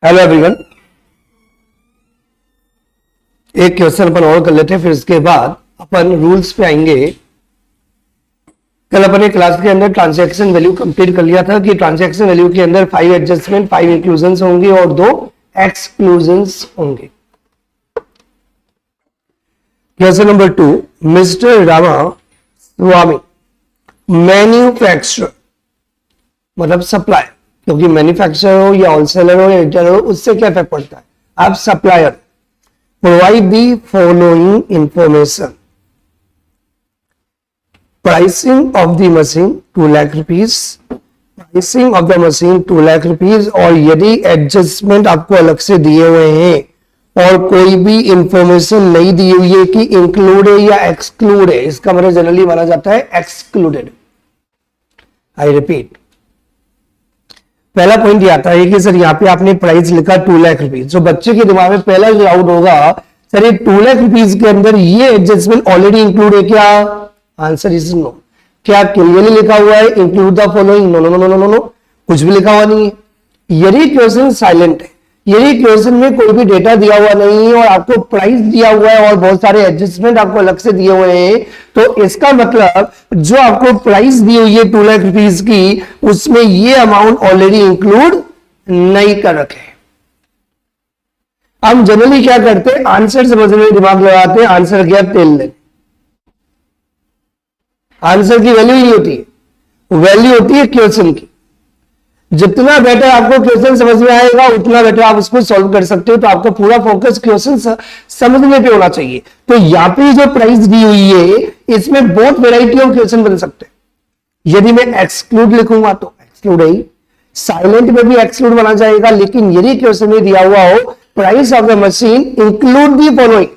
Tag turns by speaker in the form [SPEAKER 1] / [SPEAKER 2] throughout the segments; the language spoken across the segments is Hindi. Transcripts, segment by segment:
[SPEAKER 1] हेलो एवरीवन, एक क्वेश्चन अपन और कर लेते हैं, फिर इसके बाद अपन रूल्स पे आएंगे। कल अपने क्लास के अंदर ट्रांजैक्शन वैल्यू कंप्लीट कर लिया था कि ट्रांजैक्शन वैल्यू के अंदर 5 एडजस्टमेंट, 5 इंक्लूजन्स होंगे और 2 एक्सक्लूजन्स होंगे। क्वेश्चन नंबर 2, मिस्टर रामा स्वामी मैन्युफैक्चरर मतलब सप्लायर, क्योंकि मैन्युफैक्चरर हो या होलसेलर हो या रिटेलर हो उससे क्या फर्क पड़ता है। आप supplier provide the following information. Pricing of the machine 2 lakh rupees, pricing of the machine 2 lakh rupees, और यदि एडजस्टमेंट आपको अलग से दिए हुए हैं और कोई भी इंफॉर्मेशन नहीं दी हुई है कि इंक्लूड है या एक्सक्लूड है, इसका मतलब जनरली माना जाता है एक्सक्लूडेड। आई रिपीट, पहला पॉइंट ये आता है कि सर यहाँ पे आपने प्राइस लिखा 2 लाख रुपीज, जो बच्चे के दिमाग में पहला जो डाउट होगा, सर ये 2 लाख रुपीज के अंदर ये एडजस्टमेंट ऑलरेडी इंक्लूड है क्या? Answer is no. क्या क्लियरली लिखा हुआ है include the following? No no no no no no, कुछ भी लिखा हुआ नहीं है। यदि क्वेश्चन साइलेंट है, यदि क्वेश्चन में कोई भी डेटा दिया हुआ नहीं है और आपको प्राइस दिया हुआ है और बहुत सारे एडजस्टमेंट आपको अलग से दिए हुए हैं, तो इसका मतलब जो आपको प्राइस दी हुई है 2 लाख रुपीज की, उसमें ये अमाउंट ऑलरेडी इंक्लूड नहीं कर रखे। हम जनरली क्या करते हैं, आंसर समझने में दिमाग लगाते हैं, आंसर क्या तेल ले। आंसर की वैल्यू नहीं होती है, वैल्यू होती है क्वेश्चन की। जितना बेटर आपको क्वेश्चन समझ में आएगा उतना बेटर आप उसको सॉल्व कर सकते हो। तो आपका पूरा फोकस क्वेश्चन समझने पे होना चाहिए। तो यहां पे जो प्राइस दी हुई है इसमें बहुत वैरायटी ऑफ क्वेश्चन बन सकते हैं। यदि मैं एक्सक्लूड लिखूंगा तो एक्सक्लूड है ही, साइलेंट में भी एक्सक्लूड बना जाएगा। लेकिन यदि क्वेश्चन में दिया हुआ हो price of the machine include the following,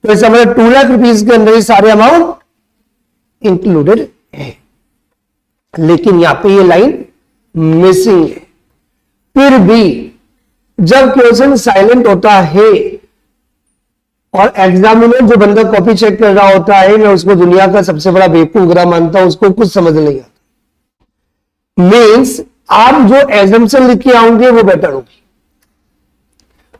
[SPEAKER 1] तो इसका मतलब 2 लाख रुपीज के अंदर ही सारे अमाउंट इंक्लूडेड है। लेकिन यहां पे ये लाइन मिसिंग है। फिर भी जब क्वेश्चन साइलेंट होता है और एग्जामिनर जो बंदा कॉपी चेक कर रहा होता है, मैं उसको दुनिया का सबसे बड़ा बेवकूफ मानता हूं, उसको कुछ समझ नहीं आता। मीन्स आप जो एजम्पशन लिख के आओगे वो बेटर होगी।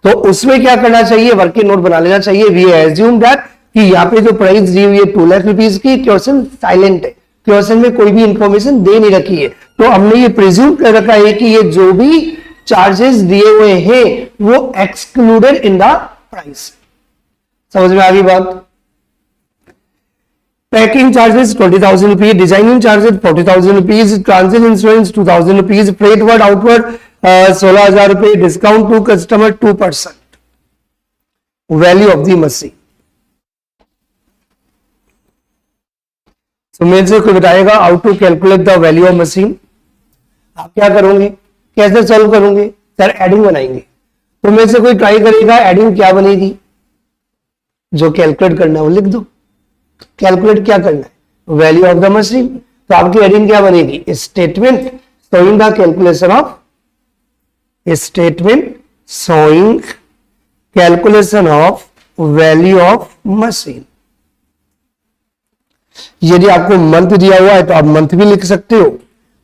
[SPEAKER 1] तो उसमें क्या करना चाहिए, वर्किंग नोट बना लेना चाहिए। वी एज्यूम दैट कि यहां पे जो प्राइस दी हुई है 2 लाख रुपीज की, क्वेश्चन साइलेंट है, क्वेश्चन में कोई भी इंफॉर्मेशन दे नहीं रखी है। तो हमने ये प्रिज्यूम कर रखा है कि ये जो भी चार्जेस दिए हुए हैं वो एक्सक्लूडेड इन द प्राइस। समझ में आ गई बात? Packing charges 20,000 rupees, designing charges 40,000 rupees, transit insurance 2,000 rupees, फ्रेटवर्ड आउटवर्ड 16,000 रुपए, discount to customer 2%, value of the machine. तो मेरे से कोई बताएगा how to calculate the value of machine. आप क्या करोगे, कैसे सॉल्व करोगे? सर एडिंग बनाएंगे। तो मेरे से कोई ट्राई करेगा, एडिंग क्या बनेगी? जो कैलकुलेट करना है वो लिख दो। कैलकुलेट क्या करना है? Value of the machine. तो आपकी एडिंग क्या बनेगी? Statement showing the calculation of, statement showing calculation of value of machine. यदि आपको मंथ दिया हुआ है तो आप मंथ भी लिख सकते हो।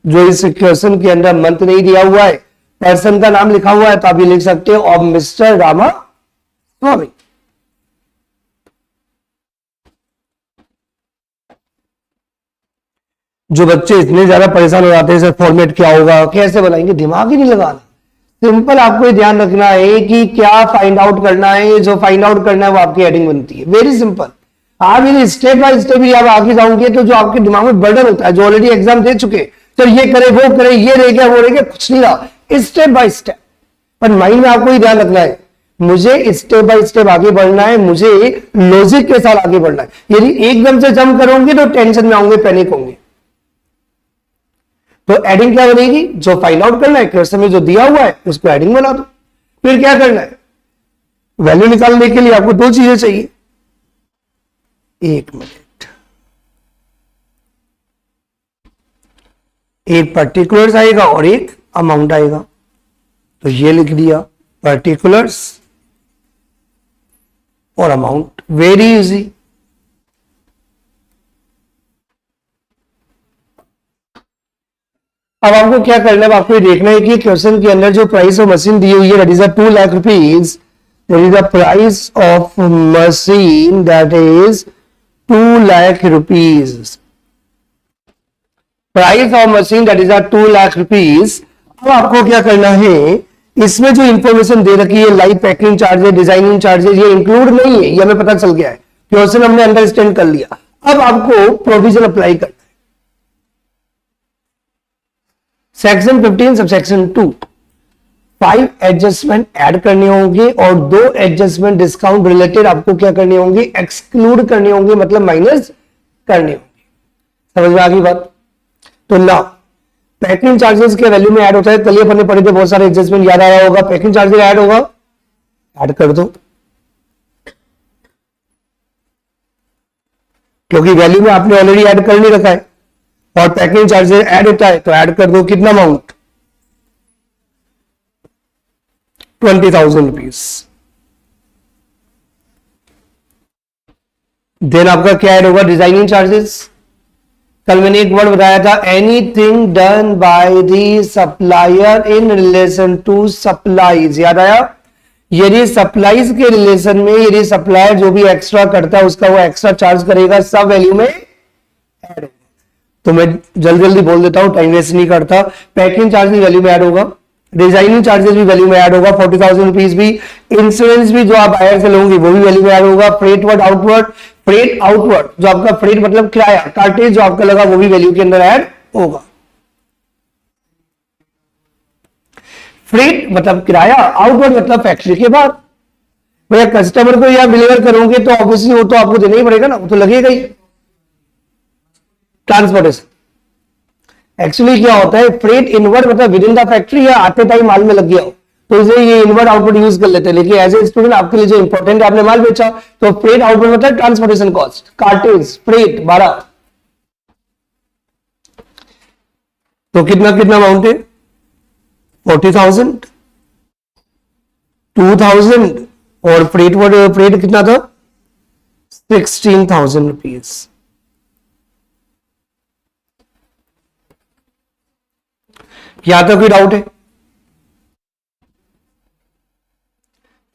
[SPEAKER 1] जो इस क्वेश्चन के अंदर मंथ नहीं दिया हुआ है, पर्सन का नाम लिखा हुआ है, तो आप ये लिख सकते हो ऑफ मिस्टर रामा स्वामी। जो बच्चे इतने ज्यादा परेशान हो जाते हैं सर फॉर्मेट क्या होगा, कैसे बनाएंगे, दिमाग ही नहीं लगाना। सिंपल आपको ध्यान रखना है कि क्या फाइंड आउट करना है। जो फाइंड आउट करना है वो आपकी हेडिंग बनती है। Very simple. आप यदि स्टेप बाय स्टेप ही आप आगे जाओगे तो जो आपके दिमाग में बर्डन होता है, जो ऑलरेडी एग्जाम दे चुके, तो ये करे वो करे, ये रह गया वो रह गया, कुछ नहीं रहा। स्टेप बाय स्टेप, पर माइंड में आपको ही ध्यान रखना है, मुझे स्टेप बाय स्टेप आगे बढ़ना है, मुझे लॉजिक के साथ आगे बढ़ना है। यदि एकदम से जंप करोगे तो टेंशन में होंगे, पैनिक होंगे। तो एडिंग क्या बनेगी? जो फाइंड आउट करना है क्वेश्चन में जो दिया हुआ है उसको एडिंग बना दो। फिर क्या करना है? वैल्यू निकालने के लिए आपको 2 चीजें चाहिए। 1 मिनट, एक पर्टिकुलर्स आएगा और एक अमाउंट आएगा। तो ये लिख दिया पर्टिकुलर्स और अमाउंट, वेरी इजी। अब आपको क्या करना है, आपको ये देखना है कि क्वेश्चन के अंदर जो प्राइस ऑफ मशीन दी हुई है that is a 2 lakh rupees, that is the price of machine that is 2 lakh rupees, price of machine that is a 2 lakh rupees. अब आपको क्या करना है, इसमें जो इंफॉर्मेशन दे रखी है live packing charges, designing charges, ये इंक्लूड नहीं है, ये हमें पता चल गया है, क्वेश्चन हमने अंडरस्टैंड कर लिया। अब आपको प्रोविजन अप्लाई करना है। सेक्शन 15 सबसेक्शन 2, 5 एडजस्टमेंट ऐड करने होंगे और 2 एडजस्टमेंट डिस्काउंट रिलेटेड आपको क्या करने होंगे, एक्सक्लूड करने होंगे, मतलब माइनस करने होंगे। समझ में आ गई बात? तो ना पैकिंग चार्जेस के वैल्यू में ऐड होता है, कल अपन ने पढ़े थे बहुत सारे एडजस्टमेंट, याद आ रहा होगा, पैकिंग चार्जेस ऐड होगा, ऐड कर दो, क्योंकि वैल्यू में आपने ऑलरेडी ऐड कर नहीं रखा है, और पैकिंग चार्जेस ऐड होता है तो ऐड कर दो। कितना अमाउंट, 20,000 रुपीज। देन आपका क्या ऐड होगा, डिजाइनिंग चार्जेस। कल मैंने एक वर्ड बताया था, anything done by the supplier in relation to supplies, याद आया? यदि सप्लाईज के रिलेशन में यदि सप्लायर जो भी एक्स्ट्रा करता है उसका वो एक्स्ट्रा चार्ज करेगा, सब वैल्यू में ऐड होगा। तो मैं जल्दी जल्दी बोल देता हूं, टाइम वेस्ट नहीं करता। पैकिंग चार्जेस वैल्यू में ऐड होगा, डिजाइनिंग चार्जेस भी वैल्यू में ऐड होगा, 40,000 रुपीज भी, इंश्योरेंस भी जो आप बायर से लोगे वो भी वैल्यू में ऐड होगा, फ्रेट आउटवर्ड, फ्रेट आउटवर्ड जो आपका फ्रेट मतलब किराया, कार्टेज जो आपका लगा वो भी वैल्यू के अंदर ऐड होगा। फ्रेट मतलब किराया, आउटवर्ड मतलब फैक्ट्री के बाहर। भैया कस्टमर को या डिलीवर करोगे तो ऑब्वियसली वो तो आपको देना ही पड़ेगा ना, वो तो लगेगा ही। ट्रांसपोर्टेशन एक्चुअली क्या होता है, फ्रेट इनवर्ड मतलब विद इन द फैक्ट्री या आते टाइम माल में लग गया हो तो इसे ये इनवर्ड आउटपुट यूज कर लेते हैं। लेकिन एज ए स्टूडेंट आपके लिए जो इंपॉर्टेंट है, आपने माल बेचा तो फ्रेट आउटपुट मतलब ट्रांसपोर्टेशन कॉस्ट, कार्टेज, फ्रेट 12। तो कितना कितना अमाउंट है, 40,000, 2,000 और फ्रेट कितना था, 16,000 रुपीज। यहां तक कोई डाउट है,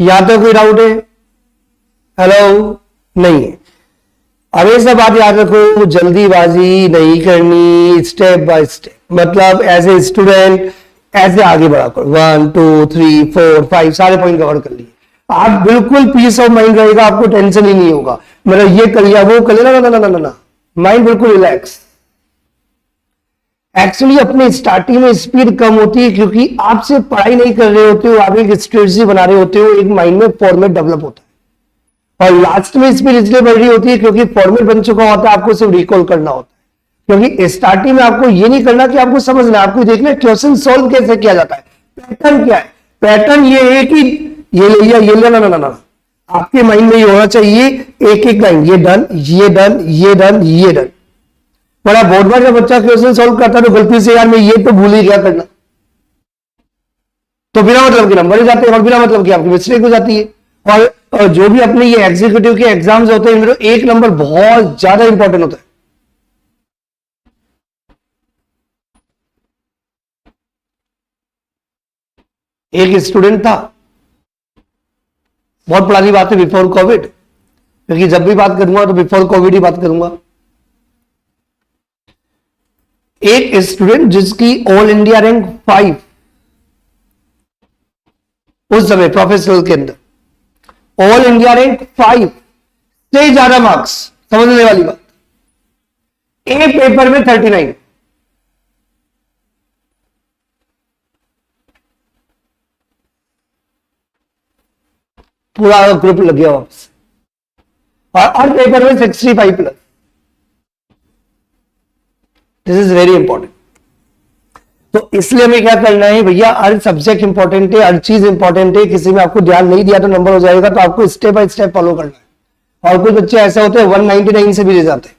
[SPEAKER 1] यहां तक कोई डाउट है? हेलो, नहीं है। अब ये सब बात याद रखो, जल्दीबाजी नहीं करनी, स्टेप बाय स्टेप, मतलब एज ए स्टूडेंट ऐसे आगे बढ़ा कर 1 2 3 4 5 सारे पॉइंट कवर कर लिए, आप बिल्कुल पीस ऑफ माइंड रहेगा, आपको टेंशन ही नहीं होगा, मतलब ये कर लिया वो कर लिया, ना ना ना ना ना, माइंड बिल्कुल रिलैक्स। एक्चुअली अपने स्टार्टिंग में स्पीड कम होती है क्योंकि आप सिर्फ पढ़ाई नहीं कर रहे होते हो, आप एक स्ट्रेटजी बना रहे होते हो, एक माइंड में फॉर्मेट डेवलप होता है, और लास्ट में स्पीड इसलिए बढ़ रही होती है क्योंकि फॉर्मेट बन चुका होता है, आपको सिर्फ रिकॉल करना होता है। क्योंकि स्टार्टिंग में आपको ये नहीं करना कि आपको समझना, आपको देखना क्वेश्चन सॉल्व कैसे किया जाता है, पैटर्न क्या है। पैटर्न ये है कि ये ले लिया, ये लेना, ना ना ना, आपके माइंड में ये होना चाहिए, एक एक लाइन, ये डन, ये डन, ये डन, ये डन। बड़ा बहुत बार जब बच्चा क्वेश्चन सॉल्व करता है तो गलती से यार मैं ये तो भूल ही गया करना, तो बिना मतलब के नंबर ही जाते हैं और बिना मतलब की आपकी मिस्टेक हो जाती है। और जो भी अपने ये एग्जीक्यूटिव के एग्जाम्स होते हैं, एक नंबर बहुत ज्यादा इंपॉर्टेंट होता है। एक स्टूडेंट था, बहुत पुरानी बात है, बिफोर कोविड, क्योंकि जब भी बात करूंगा तो बिफोर कोविड ही बात करूंगा। एक स्टूडेंट जिसकी ऑल इंडिया रैंक 5 उस समय प्रोफेशनल के अंदर, ऑल इंडिया रैंक 5 से ज्यादा मार्क्स, समझने वाली बात, ए पेपर में 39, पूरा ग्रुप लग गया वापस, और हर पेपर में 65 plus. This is very important. तो इसलिए हमें क्या करना है भैया, हर सब्जेक्ट इंपॉर्टेंट है, हर चीज इंपॉर्टेंट है, किसी में आपको ध्यान नहीं दिया तो नंबर हो जाएगा, तो आपको स्टेप बाय स्टेप फॉलो करना है। और कुछ बच्चे ऐसे होते हैं 199 से भी ले जाते,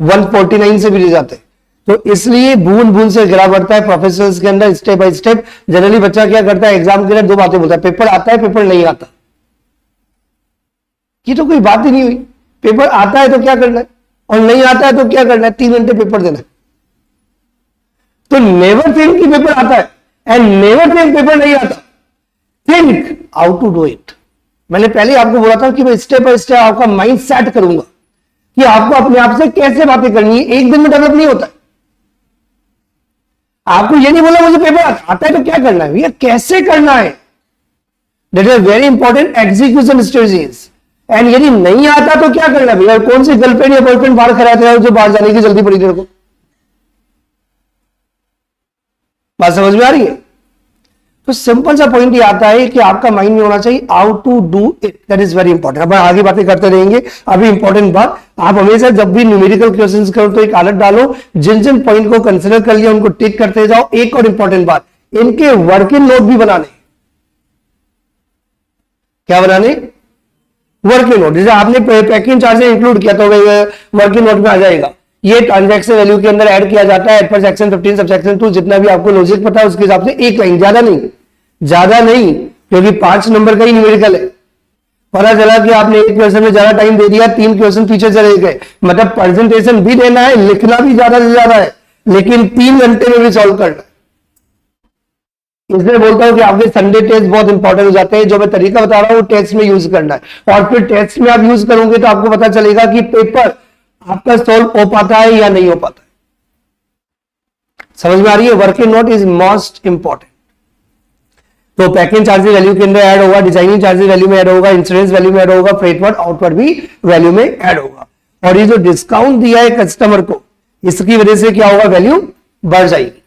[SPEAKER 1] 149 से भी ले जाते, तो इसलिए बूंद बूंद से गिरा बढ़ता है प्रोफेशनल्स के अंदर, स्टेप बाय स्टेप। जनरली बच्चा क्या करता है, एग्जाम के अंदर दो बातें बोलता है, पेपर आता है, पेपर नहीं आता। ये तो कोई बात ही नहीं हुई, पेपर आता है तो क्या करना है और नहीं आता है तो क्या करना है, 3 घंटे पेपर देना है। तो नेवर थिंक कि पेपर आता है एंड नेवर थिंक पेपर नहीं आता, think how to do it. मैंने पहले आपको बोला था कि मैं स्टेप बाय स्टेप आपका माइंड सेट करूंगा कि आपको अपने आप से कैसे बातें करनी है, एक दिन में डेवलप नहीं होता है। आपको ये नहीं बोला मुझे पेपर आता है तो क्या करना है भैया, कैसे करना है, that is very important execution strategies. And यदि नहीं आता तो क्या करना है भैया, कौन सी गर्लफ्रेंड या बॉयफ्रेंड बाहर कराते हैं जो बाहर जाने की जल्दी पड़ी तेरे को, बात समझ में आ रही है? तो सिंपल सा पॉइंट ये आता है कि आपका माइंड में होना चाहिए how to do it, that is very important. अब आगे बातें करते रहेंगे, अभी इंपॉर्टेंट बात, आप हमेशा जब भी न्यूमेरिकल क्वेश्चंस करो तो एक आदत डालो, जिन जिन पॉइंट को कंसिडर कर लिया उनको टिक करते जाओ। एक और इंपॉर्टेंट बात, इनके वर्किंग नोट भी बनाने। क्या बनाने? Working note. जैसे आपने पैकिंग चार्जेस इंक्लूड किया तो वर्किंग नोट में आ जाएगा, ये ट्रांजैक्शन वैल्यू के अंदर ऐड किया जाता है, एज पर सेक्शन 15 सबसेक्शन 2, जितना भी आपको लॉजिक पता है उसके हिसाब से एक लाइन, ज्यादा नहीं, क्योंकि 5 नंबर का ही न्यूमेरिकल है। पता चला कि आपने एक क्वेश्चन में ज्यादा टाइम दे दिया, 3 क्वेश्चन पीछे चले गए, मतलब प्रेजेंटेशन भी देना है, लिखना भी ज्यादा से ज्यादा है, लेकिन 3 घंटे में भी सॉल्व करना है। इसलिए बोलता हूं कि आपके संडे टेस्ट बहुत इंपॉर्टेंट हो जाते हैं। जो मैं तरीका बता रहा हूं टेस्ट में यूज करना है, और फिर टेस्ट में आप यूज करोगे तो आपको पता चलेगा कि पेपर आपका सॉल्व हो पाता है या नहीं हो पाता है। समझ में आ रही है? Working note is most important. तो पैकिंग चार्जेस वैल्यू के अंदर ऐड होगा, डिजाइनिंग चार्जेस वैल्यू में ऐड होगा, इंश्योरेंस वैल्यू में ऐड होगा, फ्रेटवर्ड आउटवर्ड भी वैल्यू में ऐड होगा। और ये जो डिस्काउंट दिया है कस्टमर को, इसकी वजह से क्या होगा, वैल्यू बढ़ जाएगी।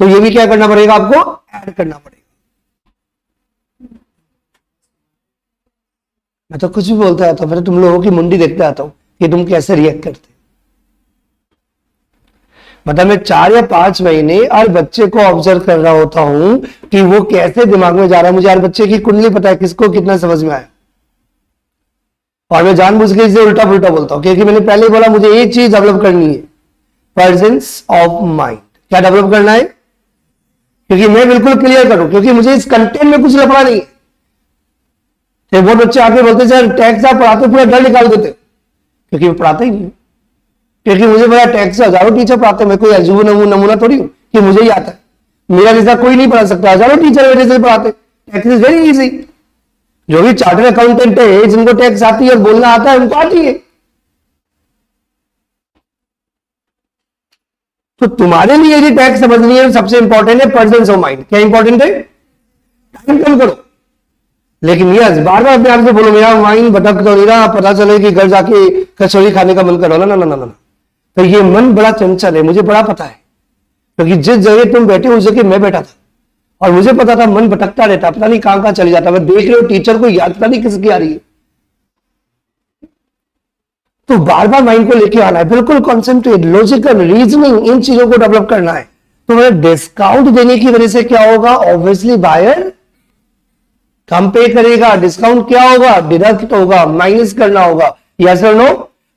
[SPEAKER 1] तो ये भी क्या करना पड़ेगा, आपको ऐड करना पड़ेगा। मैं तो कुछ भी बोलता आता हूं, मैं तो तुम लोगों की मुंडी देखते आता हूं कि तुम कैसे रिएक्ट करते। मतलब मैं 4 या 5 महीने हर बच्चे को ऑब्जर्व कर रहा होता हूं कि वो कैसे दिमाग में जा रहा है। मुझे हर बच्चे की कुंडली पता है, किसको कितना समझ में आया, और मैं जानबूझ के इसे उल्टा पुल्टा बोलता हूं, क्योंकि मैंने पहले बोला मुझे एक चीज डेवलप करनी है, प्रेजेंस ऑफ माइंड। क्या डेवलप करना है? क्योंकि मैं बिल्कुल क्लियर करूं, क्योंकि मुझे इस कंटेंट में कुछ लफड़ा नहीं है। तो बहुत बच्चे आके बोलते सर टैक्स आप पढ़ाते पूरा डर निकाल देते, क्योंकि मैं पढ़ाता ही नहीं, क्योंकि मुझे बड़ा टैक्स से हजारों टीचर पढ़ाते हैं। मैं कोई अजूब नमूना थोड़ी हूं कि मुझे ही आता है, मेरा जैसा कोई नहीं पढ़ा सकता, हजारों टीचर मेरे से पढ़ाते। Tax is very easy. जो भी चार्टर्ड अकाउंटेंट है जिनको टैक्स आती है और बोलना आता है उनको आती है। तो तुम्हारे लिए यदि टैक्स समझनी है, सबसे इंपॉर्टेंट है प्रेजेंस ऑफ माइंड। क्या इंपॉर्टेंट है? टाइम कम करो, लेकिन यस बार बार अपने आप से बोलो मेरा माइंड भटक तो नहीं रहा, पता चले कि घर जाके कचौड़ी खाने का मन करो ना ना ना ना ना। तो ये मन बड़ा चंचल है, मुझे बड़ा पता है, क्योंकि जिस जगह तुम बैठे उस जगह मैं बैठा था, और मुझे पता था मन भटकता रहता, पता नहीं कहां कहां चली जाता। मैं देख रहे हो टीचर को याद पता नहीं किसकी आ रही है। तो बार बार माइंड को लेके आना है, बिल्कुल कॉन्सेंट्रेट, लॉजिकल रीजनिंग, इन चीजों को डेवलप करना है। तो मैं डिस्काउंट देने की वजह से क्या होगा, ऑब्वियसली बायर कम पे करेगा, डिस्काउंट क्या होगा, डिडक्ट होगा, माइनस करना होगा, यस और नो।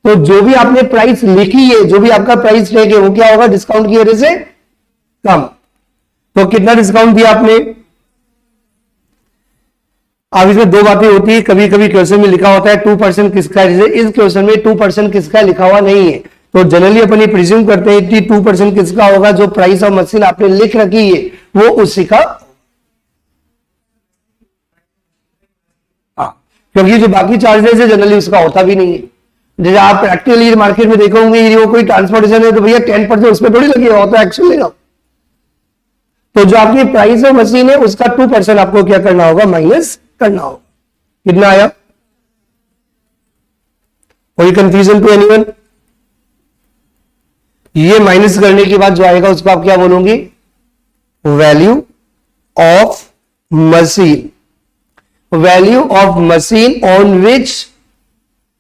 [SPEAKER 1] तो जो भी आपने प्राइस लिखी है, जो भी आपका प्राइस टैग है, वो क्या होगा, डिस्काउंट की वजह से कम। तो कितना डिस्काउंट दिया आपने? अब इसमें 2 बातें होती है, कभी कभी क्वेश्चन में लिखा होता है 2% किसका है, जैसे इस क्वेश्चन में 2% किसका लिखा हुआ नहीं है, तो जनरली अपन ये प्रिज्यूम करते हैं कि 2% किसका होगा, जो प्राइस ऑफ मशीन आपने लिख रखी है वो उसी का। क्योंकि जो बाकी चार्जेस है जनरली उसका होता भी नहीं है। जैसे आप प्रैक्टिकली मार्केट में देखोगे वो कोई ट्रांसपोर्टेशन है तो भैया 10% उसमें थोड़ी लगी हो, तो एक्शन लेना। तो जो आपकी प्राइस ऑफ मशीन है उसका 2% आपको क्या करना होगा, माइनस करना होगा। कितना आया? कोई कंफ्यूजन टू एनीवन? ये माइनस करने के बाद जो आएगा उसको आप क्या बोलोगे, value of machine. Value of machine on which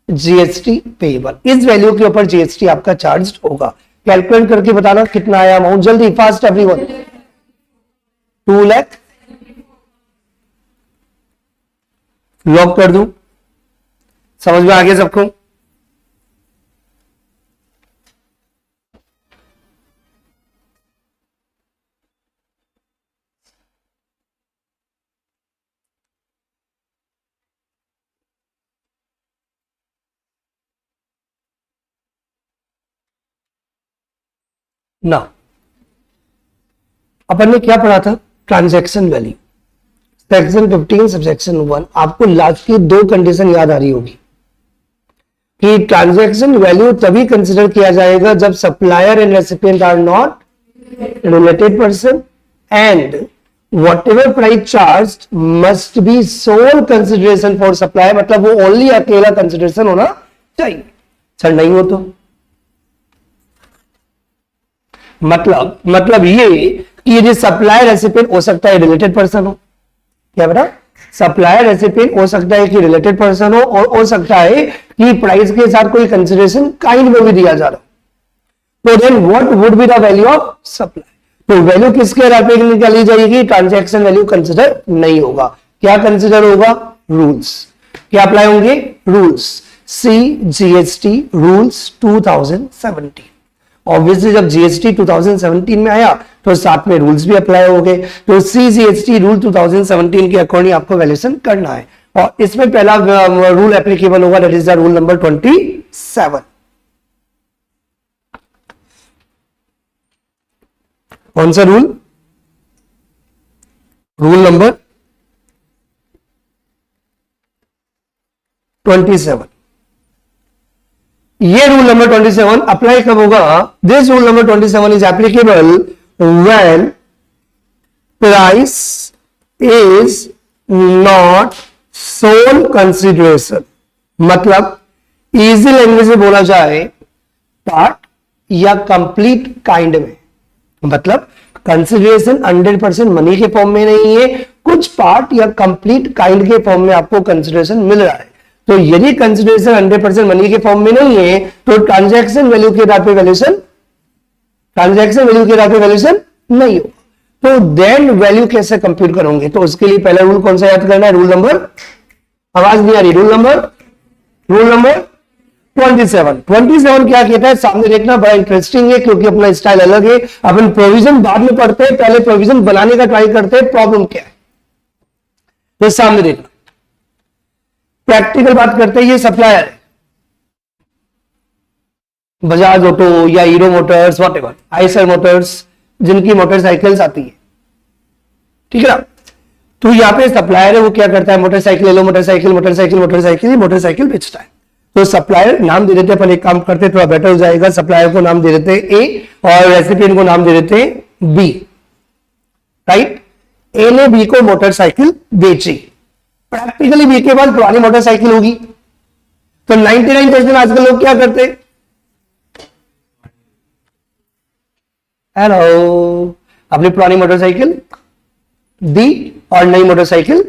[SPEAKER 1] GST payable, इस वैल्यू के ऊपर जीएसटी आपका चार्ज होगा। कैलकुलेट करके बताना कितना आया अमाउंट, जल्दी फास्ट एवरीवन। 2 लाख लॉक कर दूं? समझ में आ गया सबको? ना अपन ने क्या पढ़ा था? Transaction value, section 15 subsection 1। आपको लास्ट की दो कंडीशन याद आ रही होगी कि ट्रांजैक्शन वैल्यू तभी कंसिडर किया जाएगा जब supplier and recipient are not related person and whatever price charged must be sole consideration for supplier, मतलब वो ओनली अकेला कंसिडरेशन होना चाहिए। सर नहीं हो तो मतलब ये कि ये सप्लायर रेसिपिएंट हो सकता है रिलेटेड पर्सन हो। क्या बेटा? सप्लायर रेसिपिएंट हो सकता है कि रिलेटेड पर्सन हो और हो सकता है कि प्राइस के साथ कोई कंसिडरेशन काइंड में भी दिया जा रहा हो। तो then what would be the value of supply? तो वैल्यू किसके आधार पर निकाली जाएगी? ट्रांजैक्शन वैल्यू कंसिडर नहीं होगा। क्या कंसिडर होगा? रूल्स। क्या अप्लाई होंगे? Rules. C GST rules 2017। Obviously जब जीएसटी 2017 में आया तो साथ में रूल्स भी अप्लाई हो गए। तो सी जीएसटी रूल 2017 के अकॉर्डिंग आपको वैल्यूएशन करना है और इसमें पहला रूल एप्लीकेबल होगा, that is the rule number 27। कौन सा रूल? Rule number 27। ये रूल नंबर 27 अप्लाई कब होगा? This rule number 27 is applicable when price is not sole consideration. मतलब इजी लैंग्वेज में बोला जाए पार्ट या कंप्लीट काइंड में, मतलब कंसिडरेशन 100% मनी के फॉर्म में नहीं है, कुछ पार्ट या कंप्लीट काइंड के फॉर्म में आपको कंसिडरेशन मिल रहा है। तो यदि कंसिडरेशन 100% मनी के फॉर्म में नहीं है तो ट्रांजैक्शन वैल्यू के आधार पर वैल्यूएशन नहीं होगा। तो देन वैल्यू कैसे कंप्यूट करोगे? तो उसके लिए पहला रूल कौन सा याद करना है? रूल नंबर, आवाज नहीं आ रही, रूल नंबर 27 क्या कहता है? सामने देखना, बड़ा इंटरेस्टिंग है क्योंकि अपना स्टाइल अलग है। अपन प्रोविजन बाद में पढ़ते हैं, पहले प्रोविजन बनाने का ट्राई करते हैं। प्रॉब्लम क्या है तो सामने देखना, प्रैक्टिकल बात करते हैं। ये सप्लायर है, बजाज ऑटो या hero Motors, whatever, Eicher Motors, जिनकी मोटरसाइकिल्स आती है, ठीक है ना। तो यहाँ पे सप्लायर है, वो क्या करता है? मोटरसाइकिल ले लो, मोटरसाइकिल बेचता है। तो सप्लायर नाम दे देते, अपन एक काम करते थोड़ा बेटर हो जाएगा। सप्लायर को नाम दे देते ए और रेसिपिएंट को नाम दे देते बी, राइट। ए ने बी को मोटरसाइकिल बेची, प्रैक्टिकली बी के पास पुरानी मोटरसाइकिल होगी। तो 99% आजकल लोग क्या करते? हेलो, अपनी पुरानी मोटरसाइकिल दी और नई मोटरसाइकिल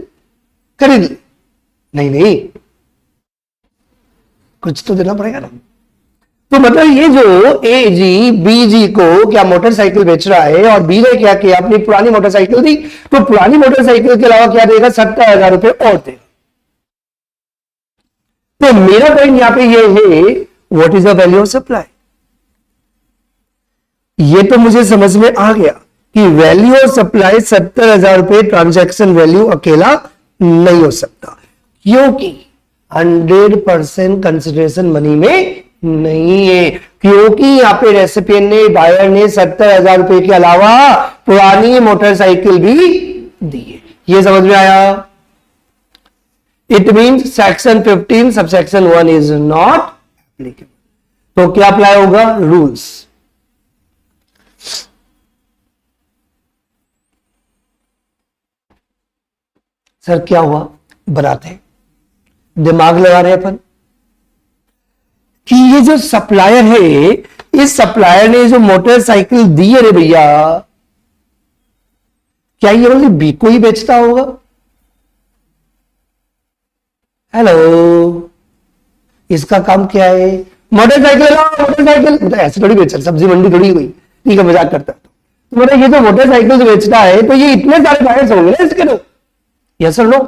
[SPEAKER 1] खरीद ली। नहीं, कुछ तो देना पड़ेगा ना। तो मतलब ये जो ए जी बी जी को क्या मोटरसाइकिल बेच रहा है और बी ने क्या किया? अपनी पुरानी मोटरसाइकिल दी, तो पुरानी मोटरसाइकिल के अलावा क्या देगा? 70,000 रुपए और देगा। तो मेरा पॉइंट यहां पे ये है, what is the value of supply? ये तो मुझे समझ में आ गया कि वैल्यू ऑफ सप्लाई 70,000 रुपए ट्रांजैक्शन वैल्यू अकेला नहीं हो सकता, क्योंकि 100% कंसिडरेशन मनी में नहीं है। क्योंकि यहां पे रेसिपिएंट ने, बायर ने 70,000 रुपए के अलावा पुरानी मोटरसाइकिल भी दी है। ये समझ में आया? It means section 15 subsection 1 is not applicable. तो क्या अप्लाई होगा? रूल्स। सर क्या हुआ? बनाते दिमाग लगा रहे अपन कि ये जो सप्लायर है, इस सप्लायर ने जो मोटरसाइकिल दी है रे भैया, क्या ये ओनली बी को ही बेचता होगा? हेलो, इसका काम क्या है? मोटरसाइकिल मतलब ऐसे थोड़ी बेच रहा, सब्जी मंडी थोड़ी हुई, ठीक है, मजाक करता है। तो मतलब ये जो मोटरसाइकिल जो बेचता है, तो ये इतने सारे बायर्स होंगे ना इसके। तो यस और नो?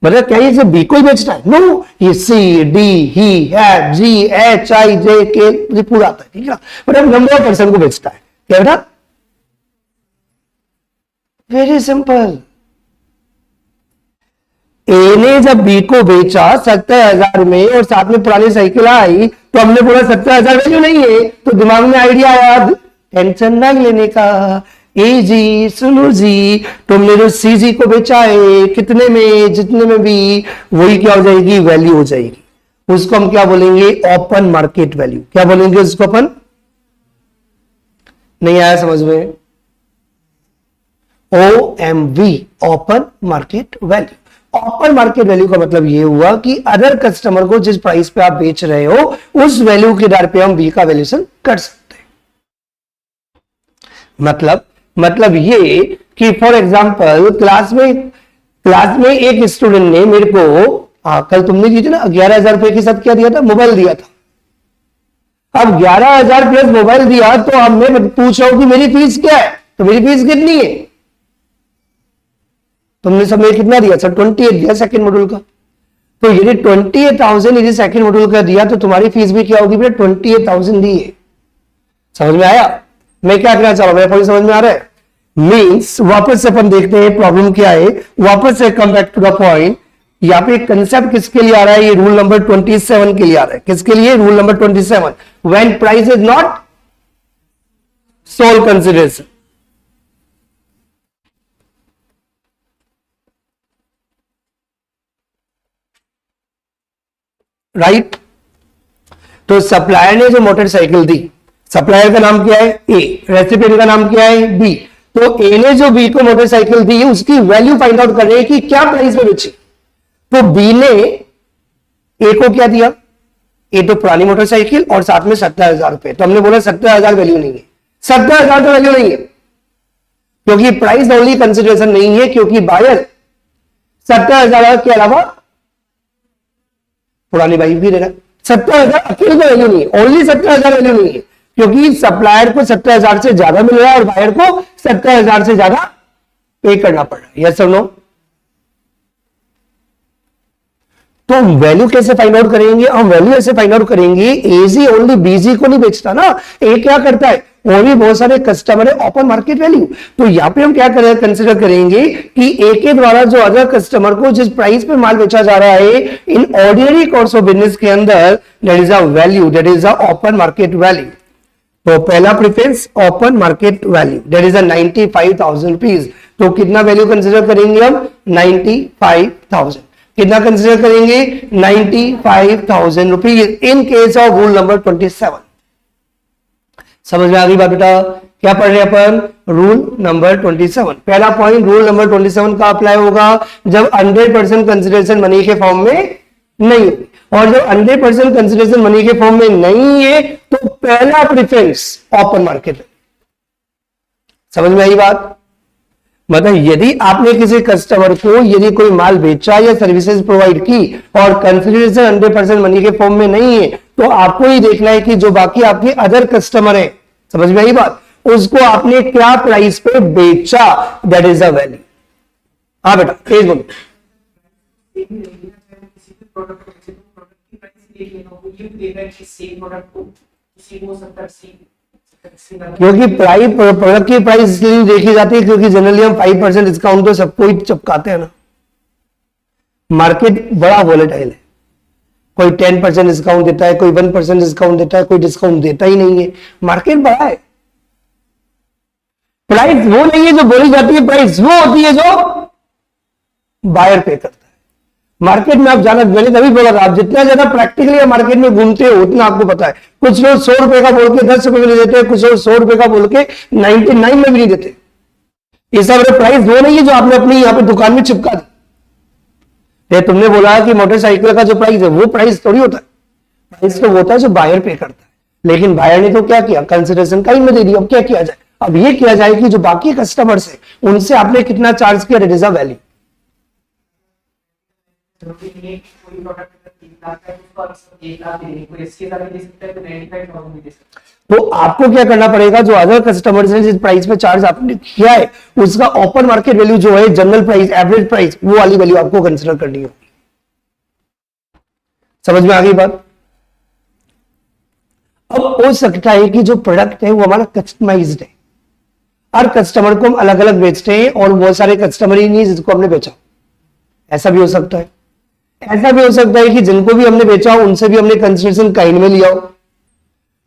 [SPEAKER 1] मतलब क्या ये बी को ही बेचता है? नो, ये C D E F G H I J K पूरा आता है, ठीक है। मतलब नंबर ऑफ पर्सन को बेचता है। क्या बेटा? Very simple. ए ने जब बी को बेचा 70,000 में और साथ में पुरानी साइकिल आई, तो हमने बोला 70,000 वैल्यू नहीं है, तो दिमाग में आइडिया आया टेंशन ना लेने का ए जी सुनो जी, तुमने जो सी जी को बेचा है कितने में, जितने में भी, वही क्या हो जाएगी, वैल्यू हो जाएगी। उसको हम क्या बोलेंगे, ओपन मार्केट वैल्यू। क्या बोलेंगे उसको अपन, नहीं आया समझ में, OMV, open market value. Open market value का मतलब ये हुआ कि अदर कस्टमर को जिस प्राइस पे आप बेच रहे हो उस वैल्यू के आधार पे हम बी का वैल्यूएशन कर सकते हैं। मतलब ये कि फॉर एग्जांपल क्लास में एक स्टूडेंट ने मेरे को कल तुमने दी थी ना 11,000 रुपए के साथ क्या दिया था, मोबाइल दिया था। अब 11,000 प्लस मोबाइल दिया, तो अब मैं पूछ रहा हूं कि मेरी फीस क्या है, तो मेरी फीस कितनी है, तुमने सब में कितना दिया सर, 28 दिया सेकंड मॉड्यूल का। तो यदि 28,000 यदि सेकंड मॉड्यूल का दिया तो तुम्हारी फीस भी क्या होगी बेटा, 28,000 दी है। समझ में आया मैं क्या कहना चाह रहा हूं, मेरा पॉइंट समझ में आ रहा है। मींस वापस से अपन देखते हैं प्रॉब्लम क्या है, वापस से come back to the point. यहां पे कंसेप्ट किसके लिए आ रहा है, ये रूल नंबर 27 के लिए आ रहा है। किसके लिए, rule number 27, when price is not sole consideration. Right, तो सप्लायर ने जो मोटरसाइकिल दी, सप्लायर का नाम क्या है ए, रेसिपिएंट का नाम क्या है बी। तो ए ने जो बी को मोटरसाइकिल दी उसकी वैल्यू फाइंड आउट कर रहे हैं कि क्या प्राइस में बेची। तो बी ने ए को क्या दिया, ए तो पुरानी मोटरसाइकिल और साथ में 70,000 रुपए। तो हमने बोला 70,000 वैल्यू नहीं है, 70,000 तो वैल्यू नहीं है, क्योंकि प्राइस ओनली कंसिडरेशन नहीं है, क्योंकि बायर 70,000 के अलावा पुरानी बाइक भी दे रहा है। 70,000 अकेले को वैल्यू नहीं है, ओनली 70,000 वैल्यू नहीं है, क्योंकि सप्लायर को 70,000 से ज्यादा मिल रहा है और बायर को 70,000 से ज्यादा पे करना पड़ रहा है। यस और नो। तो हम वैल्यू कैसे फाइंड आउट करेंगे, हम वैल्यू ऐसे फाइंड आउट करेंगे, एजी ओनली बीजी को नहीं बेचता ना, ए क्या करता है, और भी बहुत सारे कस्टमर है, ओपन मार्केट वैल्यू। तो यहां पे हम क्या कंसिडर करेंगे कि ए के द्वारा जो अदर कस्टमर को जिस प्राइस पे माल बेचा जा रहा है in ordinary course of business के अंदर, that is a value, that is a open market value. तो पहला preference open market value, that is a 95,000 rupees. तो कितना वैल्यू कंसिडर करेंगे हम, 95,000। कितना कंसिडर करेंगे, 95,000 rupees in case of rule number 27। समझ में आ गई बात बेटा, क्या पढ़ रहे हैं अपन, रूल नंबर 27। पहला पॉइंट रूल नंबर 27 का अप्लाई होगा जब 100% कंसिडरेशन मनी के फॉर्म में नहीं है, और जब 100% कंसिडरेशन मनी के फॉर्म में नहीं है तो पहला प्रेफरेंस ओपन मार्केट। समझ में आई बात, मतलब यदि आपने किसी कस्टमर को यदि कोई माल बेचा या सर्विसेज प्रोवाइड की और कंसिडरेशन 100% मनी के फॉर्म में नहीं है, तो आपको ही देखना है कि जो बाकी आपके अदर कस्टमर है, समझ में आई बात, उसको आपने क्या प्राइस पे बेचा, दैट इज द वैल्यू। हाँ बेटा तेज बोलो। क्योंकि प्राइस प्रोडक्ट की प्राइस इसलिए देखी जाती है क्योंकि जनरली हम 5% डिस्काउंट तो सबको ही चिपकाते हैं ना। मार्केट बड़ा वोलेटाइल है, कोई 10% डिस्काउंट देता है, कोई 1% डिस्काउंट देता है, कोई डिस्काउंट देता ही नहीं है। मार्केट बड़ा है, प्राइस वो नहीं है जो बोली जाती है, प्राइस वो होती है जो बायर पे करता है। मार्केट में आप जाना, मैंने तभी बोला था, आप जितना ज्यादा प्रैक्टिकली मार्केट में घूमते हो उतना आपको पता है। कुछ लोग 100 रुपए का बोल के 10 रुपए में नहीं देते, कुछ लोग 100 रुपए का बोल के 99 में भी नहीं देते। ये सब प्राइस वो नहीं है जो आपने अपनी यहाँ पे दुकान में चिपका दी। तुमने बोला कि मोटरसाइकिल का जो प्राइस है वो प्राइस थोड़ी होता है, प्राइस तो होता है जो बायर पे करता है। लेकिन बायर ने तो क्या किया, कंसिडरेशन का ही में दे दिया। अब क्या किया जाए, अब ये किया जाए कि जो बाकी कस्टमर्स है उनसे आपने कितना चार्ज किया, दैट इज अ वैल्यू। तो आपको क्या करना पड़ेगा, जो अदर कस्टमर्स ने जिस प्राइस पे चार्ज आपने किया है उसका ओपन मार्केट वैल्यू जो है, जनरल प्राइस, एवरेज प्राइस, वो वाली वैल्यू आपको कंसिडर करनी होगी। समझ में आ गई बात। अब हो सकता है कि जो प्रोडक्ट है वो हमारा कस्टमाइज्ड है, हर कस्टमर को हम अलग अलग बेचते हैं और बहुत सारे कस्टमर ही नहीं जिसको हमने बेचा, ऐसा भी हो सकता है। ऐसा भी हो सकता है कि जिनको भी हमने बेचा उनसे भी हमने कंसिडरेशन काइंड में लिया हो।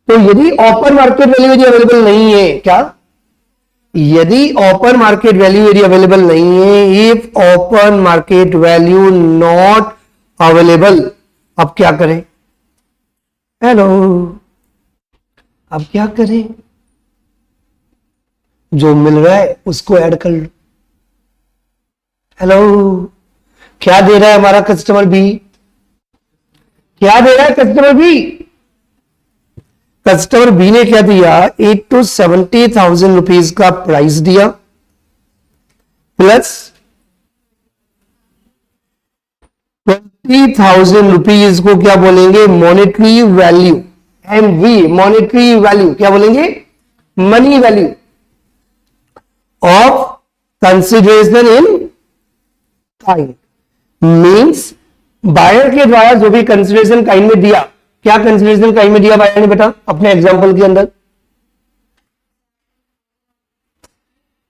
[SPEAKER 1] तो यदि ओपन मार्केट वैल्यू यदि अवेलेबल नहीं है, क्या यदि ओपन मार्केट वैल्यू यदि अवेलेबल नहीं है, if open market value not available, अब क्या करें? हेलो, अब क्या करें? जो मिल रहा है उसको ऐड कर लो। हेलो, क्या दे रहा है हमारा कस्टमर बी? क्या दे रहा है कस्टमर बी? कस्टमर बी ने क्या दिया? 8,70,000 रुपीज का प्राइस दिया, प्लस 20,000 रुपीज को क्या बोलेंगे? Monetary value, MV, monetary value क्या बोलेंगे? Money value of consideration in kind. Means buyer के द्वारा जो भी कंसिडरेशन काइंड में दिया, क्या कंसिडरेशन काइंड में दिया बायर ने बेटा अपने एग्जांपल के अंदर?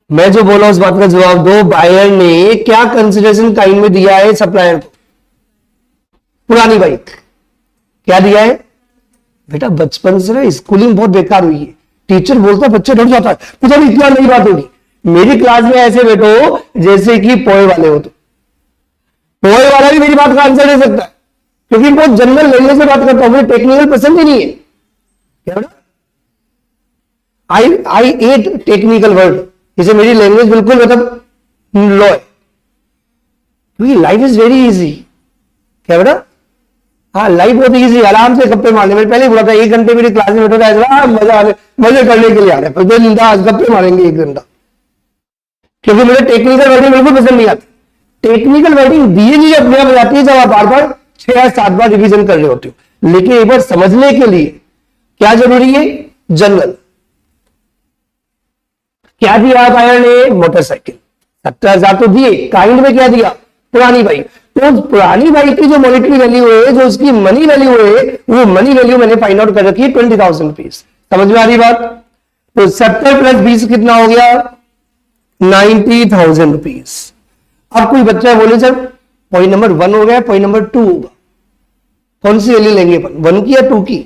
[SPEAKER 1] मैं जो बोला उस बात का जवाब दो। बायर ने क्या कंसिडरेशन काइंड में दिया है सप्लायर को? पुरानी बाइक। क्या दिया है बेटा? बचपन से ना स्कूलिंग बहुत बेकार हुई है, टीचर बोलता बच्चे डर जाता है, पता नहीं क्या नई बात होगी। मेरी क्लास में ऐसे बैठो जैसे कि पोए वाले हो, तो पोए वाला भी मेरी बात का आंसर दे सकता है, क्योंकि बहुत जनरल लैंग्वेज में बात करता हूं, मुझे टेक्निकल पसंद ही नहीं है। क्या बेटा? आई एट टेक्निकल वर्ड, जैसे मेरी लैंग्वेज बिल्कुल मतलब लो है, क्योंकि लाइफ इज वेरी इजी। क्या बेटा? हाँ, लाइफ बहुत इजी, आराम से गप्पे मारने में। पहले ही बोला था 1 घंटे मेरी क्लास में बैठो था, मजे करने के लिए आ रहे हैं, फिर निंदा आज गप्पे मारेंगे 1 घंटा, क्योंकि मुझे टेक्निकल वर्डिंग बिल्कुल पसंद नहीं आती। टेक्निकल वर्डिंग दिए नहीं अपने आप जाती है जब आप बार बार 6 या 7 बार रिवीजन कर रहे होते हो, लेकिन एक बार समझने के लिए क्या जरूरी है? जनरल। क्या दिया बायर ने? मोटरसाइकिल। 70,000 तो दिए, काइंड में क्या दिया? पुरानी बाइक। तो पुरानी बाइक की जो मॉनेटरी वैल्यू है, जो उसकी मनी वैल्यू है, वो मनी वैल्यू मैंने फाइंड आउट कर रखी है 20,000 रुपीज। समझ में आ रही बात? तो 70 प्लस 20 कितना हो गया? 90,000 रुपीज। अब कोई बच्चा बोले सर पॉइंट नंबर 1 हो गया, पॉइंट नंबर 2 होगा, कौन सी वैल्यू लेंगे? 1 की या 2 की?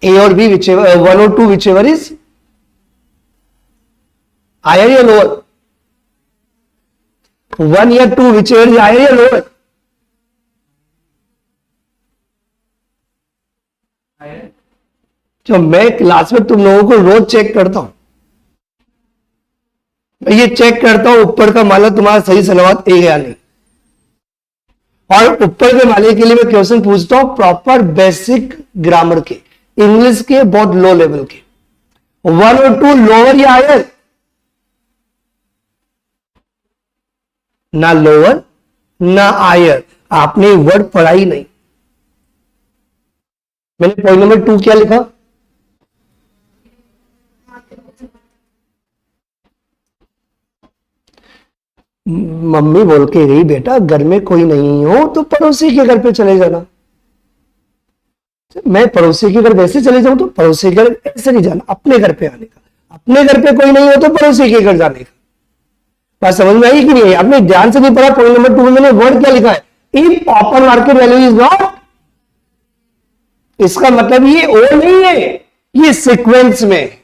[SPEAKER 1] ए और बी, विच 1 और 2 विच एवर इज हायर या लोअर? 1 या 2 विच एवर इज हायर या लोअर? जो मैं क्लास में तुम लोगों को रोज चेक करता हूं, ये चेक करता हूं ऊपर का माला तुम्हारा सही सलामत है या नहीं, और ऊपर के माले के लिए मैं क्वेश्चन पूछता हूं प्रॉपर बेसिक ग्रामर के, इंग्लिश के बहुत लो लेवल के। 1 और 2 लोअर या हायर? ना लोअर ना हायर, आपने वर्ड पढ़ा ही नहीं। मैंने पॉइंट नंबर 2 क्या लिखा? मम्मी बोल के गई बेटा घर में कोई नहीं हो तो पड़ोसी के घर पे चले जाना। मैं पड़ोसी के घर वैसे चले जाऊं तो पड़ोसी के घर ऐसे नहीं जाना, अपने घर पे आने का। अपने घर पे कोई नहीं हो तो पड़ोसी के घर जाने का। बात समझ में आई कि नहीं? आपने ध्यान से नहीं पढ़ा। पॉइंट नंबर 2 में मैंने वर्ड क्या लिखा है? If open market value is not, इसका मतलब ये और नहीं है, ये सीक्वेंस में।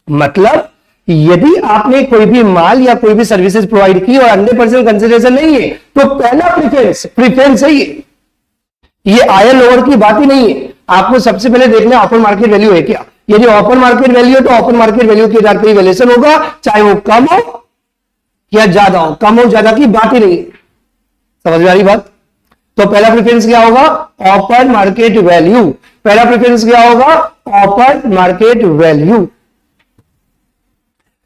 [SPEAKER 1] मतलब यदि आपने कोई भी माल या कोई भी सर्विसेज प्रोवाइड की और 100% कंसिडरेशन नहीं है तो पहला प्रीफरेंस है ये हायर लोअर की बात ही नहीं है। आपको सबसे पहले देखना ओपन मार्केट वैल्यू है क्या। यदि ओपन मार्केट वैल्यू है तो ओपन मार्केट वैल्यू के आधार पर वैल्यूएशन होगा, चाहे वो कम हो या ज्यादा हो। कम हो ज्यादा की बात ही नहीं है। समझ में आ रही बात? तो पहला प्रेफरेंस क्या होगा? Open market value. पहला प्रेफरेंस क्या होगा? Open market value.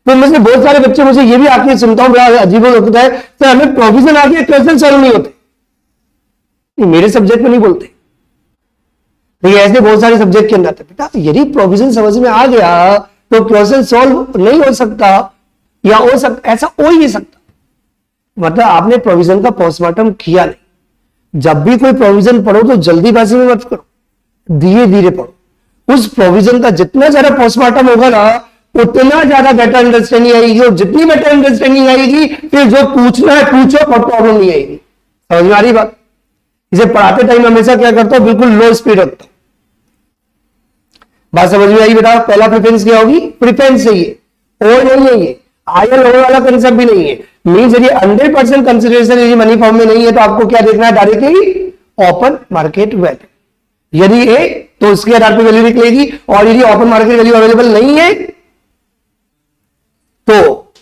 [SPEAKER 1] तो मुझे बहुत सारे बच्चे मुझे ये भी आके सुनता हूं, बड़ा अजीब लगता है सर हमें प्रोविजन आके क्वेश्चन सॉल्व नहीं होते। मेरे सब्जेक्ट में नहीं बोलते, लेकिन ऐसे बहुत सारे सब्जेक्ट के अंदर बेटा यदि प्रोविजन समझ में आ गया तो क्वेश्चन सॉल्व नहीं हो सकता, या हो सकता, ऐसा हो ही नहीं सकता। मतलब आपने प्रोविजन का पोस्टमार्टम किया नहीं। जब भी कोई प्रोविजन पढ़ो तो जल्दीबाजी में मत करो, धीरे धीरे पढ़ो। उस प्रोविजन का जितना ज्यादा पोस्टमार्टम होगा ना उतना ज्यादा बेटर अंडरस्टैंडिंग आएगी, और जितनी बेटर अंडरस्टैंडिंग आएगी फिर जो पूछना है पूछो, पर प्रॉब्लम नहीं आएगी। समझ में आ रही बात? इसे पढ़ाते टाइम हमेशा क्या करता हूं, बिल्कुल लो स्पीड रखता हूं। बात समझ में आई बेटा? पहला प्रेफरेंस क्या होगी? प्रेफरेंस है ये, और नहीं है ये, आयर और वाला कंसेप्ट भी नहीं है। मींस यदि 100% कंसिडरेशन यदि मनी फॉर्म में नहीं है तो आपको क्या देखना है? Directly open market value. यदि है तो उसके आधार पर वैल्यू निकलेगी, और यदि ओपन मार्केट वैल्यू अवेलेबल नहीं है तो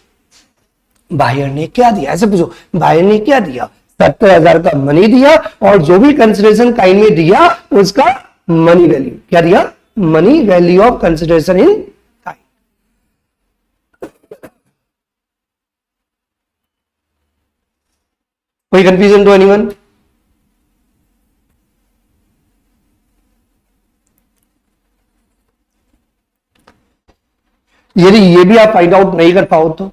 [SPEAKER 1] बायर ने क्या दिया? ऐसे पूछो, बायर ने क्या दिया? 70,000 का मनी दिया, और जो भी कंसिडरेशन काइंड में दिया उसका मनी वैल्यू क्या दिया? Money value of consideration in kind. कोई कंफ्यूजन टू एनीवन? यदि ये भी आप फाइंड आउट नहीं कर पाओ तो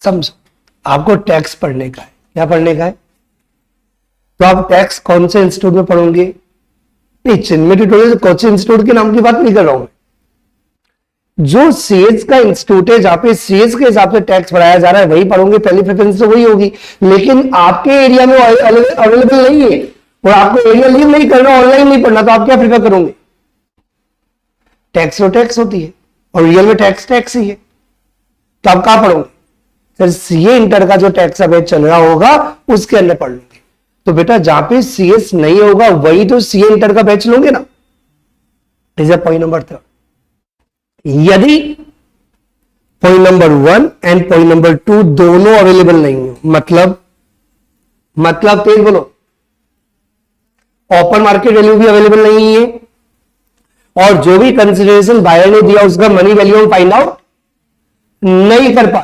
[SPEAKER 1] समझो, आपको टैक्स पढ़ने का है। क्या पढ़ने का है? तो आप टैक्स कौन से इंस्टीट्यूट में पढ़ोगे? नहीं, चिन्मय ट्यूटोरियल कोचिंग इंस्टीट्यूट के नाम की बात नहीं कर रहा हूं मैं। जो सीएस का इंस्टीट्यूट है जहां पे सीएस के हिसाब से टैक्स पढ़ाया जा रहा है वही पढ़ोगे, पहली प्रेफरेंस तो वही होगी। लेकिन आपके एरिया में अवेलेबल नहीं है और आपको एरिया लीव नहीं करना, ऑनलाइन नहीं पढ़ना, तो आप क्या प्रेफर करोगे? टैक्स तो टैक्स होती है और रियल में टैक्स ही है, तो आप कहां पढ़ोगे? सर सीए इंटर का जो टैक्स अभी चल रहा होगा उसके अंदर पढ़ लोगे। तो बेटा जहां पे सीएस नहीं होगा वही तो सीए इंटर का बैच लोगे ना। Is point number 3। यदि point number 1 and point number 2 दोनों अवेलेबल नहीं हो, मतलब तेज बोलो, ओपन मार्केट वैल्यू भी अवेलेबल नहीं है और जो भी कंसिडरेशन बायर ने दिया उसका मनी वैल्यू हम फाइंड आउट नहीं कर पा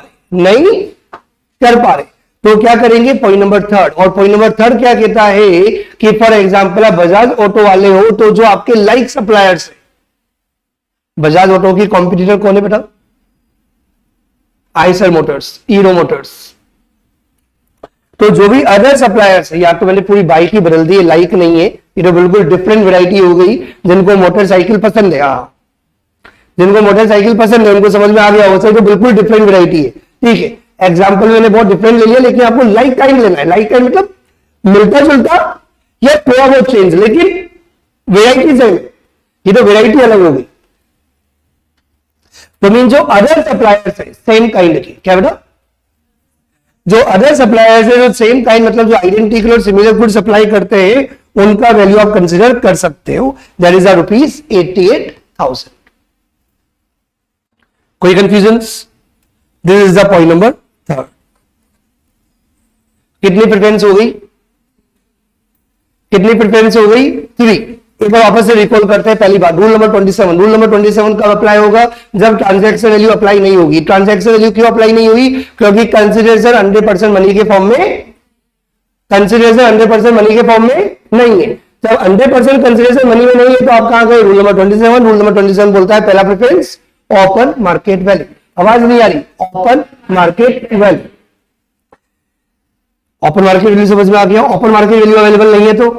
[SPEAKER 1] रहे, तो क्या करेंगे? Point number 3। और पॉइंट नंबर 3 क्या कहता है कि फॉर एग्जांपल आप बजाज ऑटो वाले हो तो जो आपके लाइक सप्लायर्स है, बजाज ऑटो की कॉम्पिटिटर कौन है बेटा? Eicher Motors, hero Motors. तो जो भी अदर सप्लायर्स है, या तो मैंने पूरी बाइक ही बदल दी है, लाइक नहीं है, ये तो बिल्कुल डिफरेंट वैरायटी हो गई। जिनको मोटरसाइकिल पसंद है, जिनको मोटरसाइकिल पसंद है उनको समझ में आ गया हो, तो बिल्कुल डिफरेंट वैरायटी है। ठीक है, एग्जाम्पल मैंने बहुत डिफरेंट ले लिया, लेकिन आपको लाइक टाइम लेना है। लाइक टाइम मतलब मिलता जुलता या थोड़ा बहुत चेंज, लेकिन वेराइटी सेम, ये तो वेराइटी अलग हो गई। तो मीन जो अदर सप्लायर्स है सेम काइंड की, क्या बेटा? जो अदर सप्लायर्स है जो सेम काइंड मतलब जो आइडेंटिकल और सिमिलर गुड सप्लाई करते हैं उनका वैल्यू आप कंसिडर कर सकते हो, दैट इज ₹88,000। कोई confusion? This is the point number 3। कितनी प्रेफरेंस हो गई? 3। एक बार वापस से रिकॉल करते हैं। पहली बात, रूल नंबर 27 कब अप्लाई होगा? जब ट्रांजैक्शन वैल्यू अप्लाई नहीं होगी। ट्रांजैक्शन वैल्यू क्यों अप्लाई नहीं होगी? क्योंकि कंसिडरेशन 100% मनी के फॉर्म में नहीं है। जब 100% कंसिडरेशन मनी में नहीं है तो आप कहां गए? रूल नंबर 27 बोलता है पहला प्रेफरेंस ओपन मार्केट वैल्यू। आवाज नहीं आ रही? Open market value. Open market value समझ में आ गया? ओपन मार्केट वैल्यू अवेलेबल नहीं है तो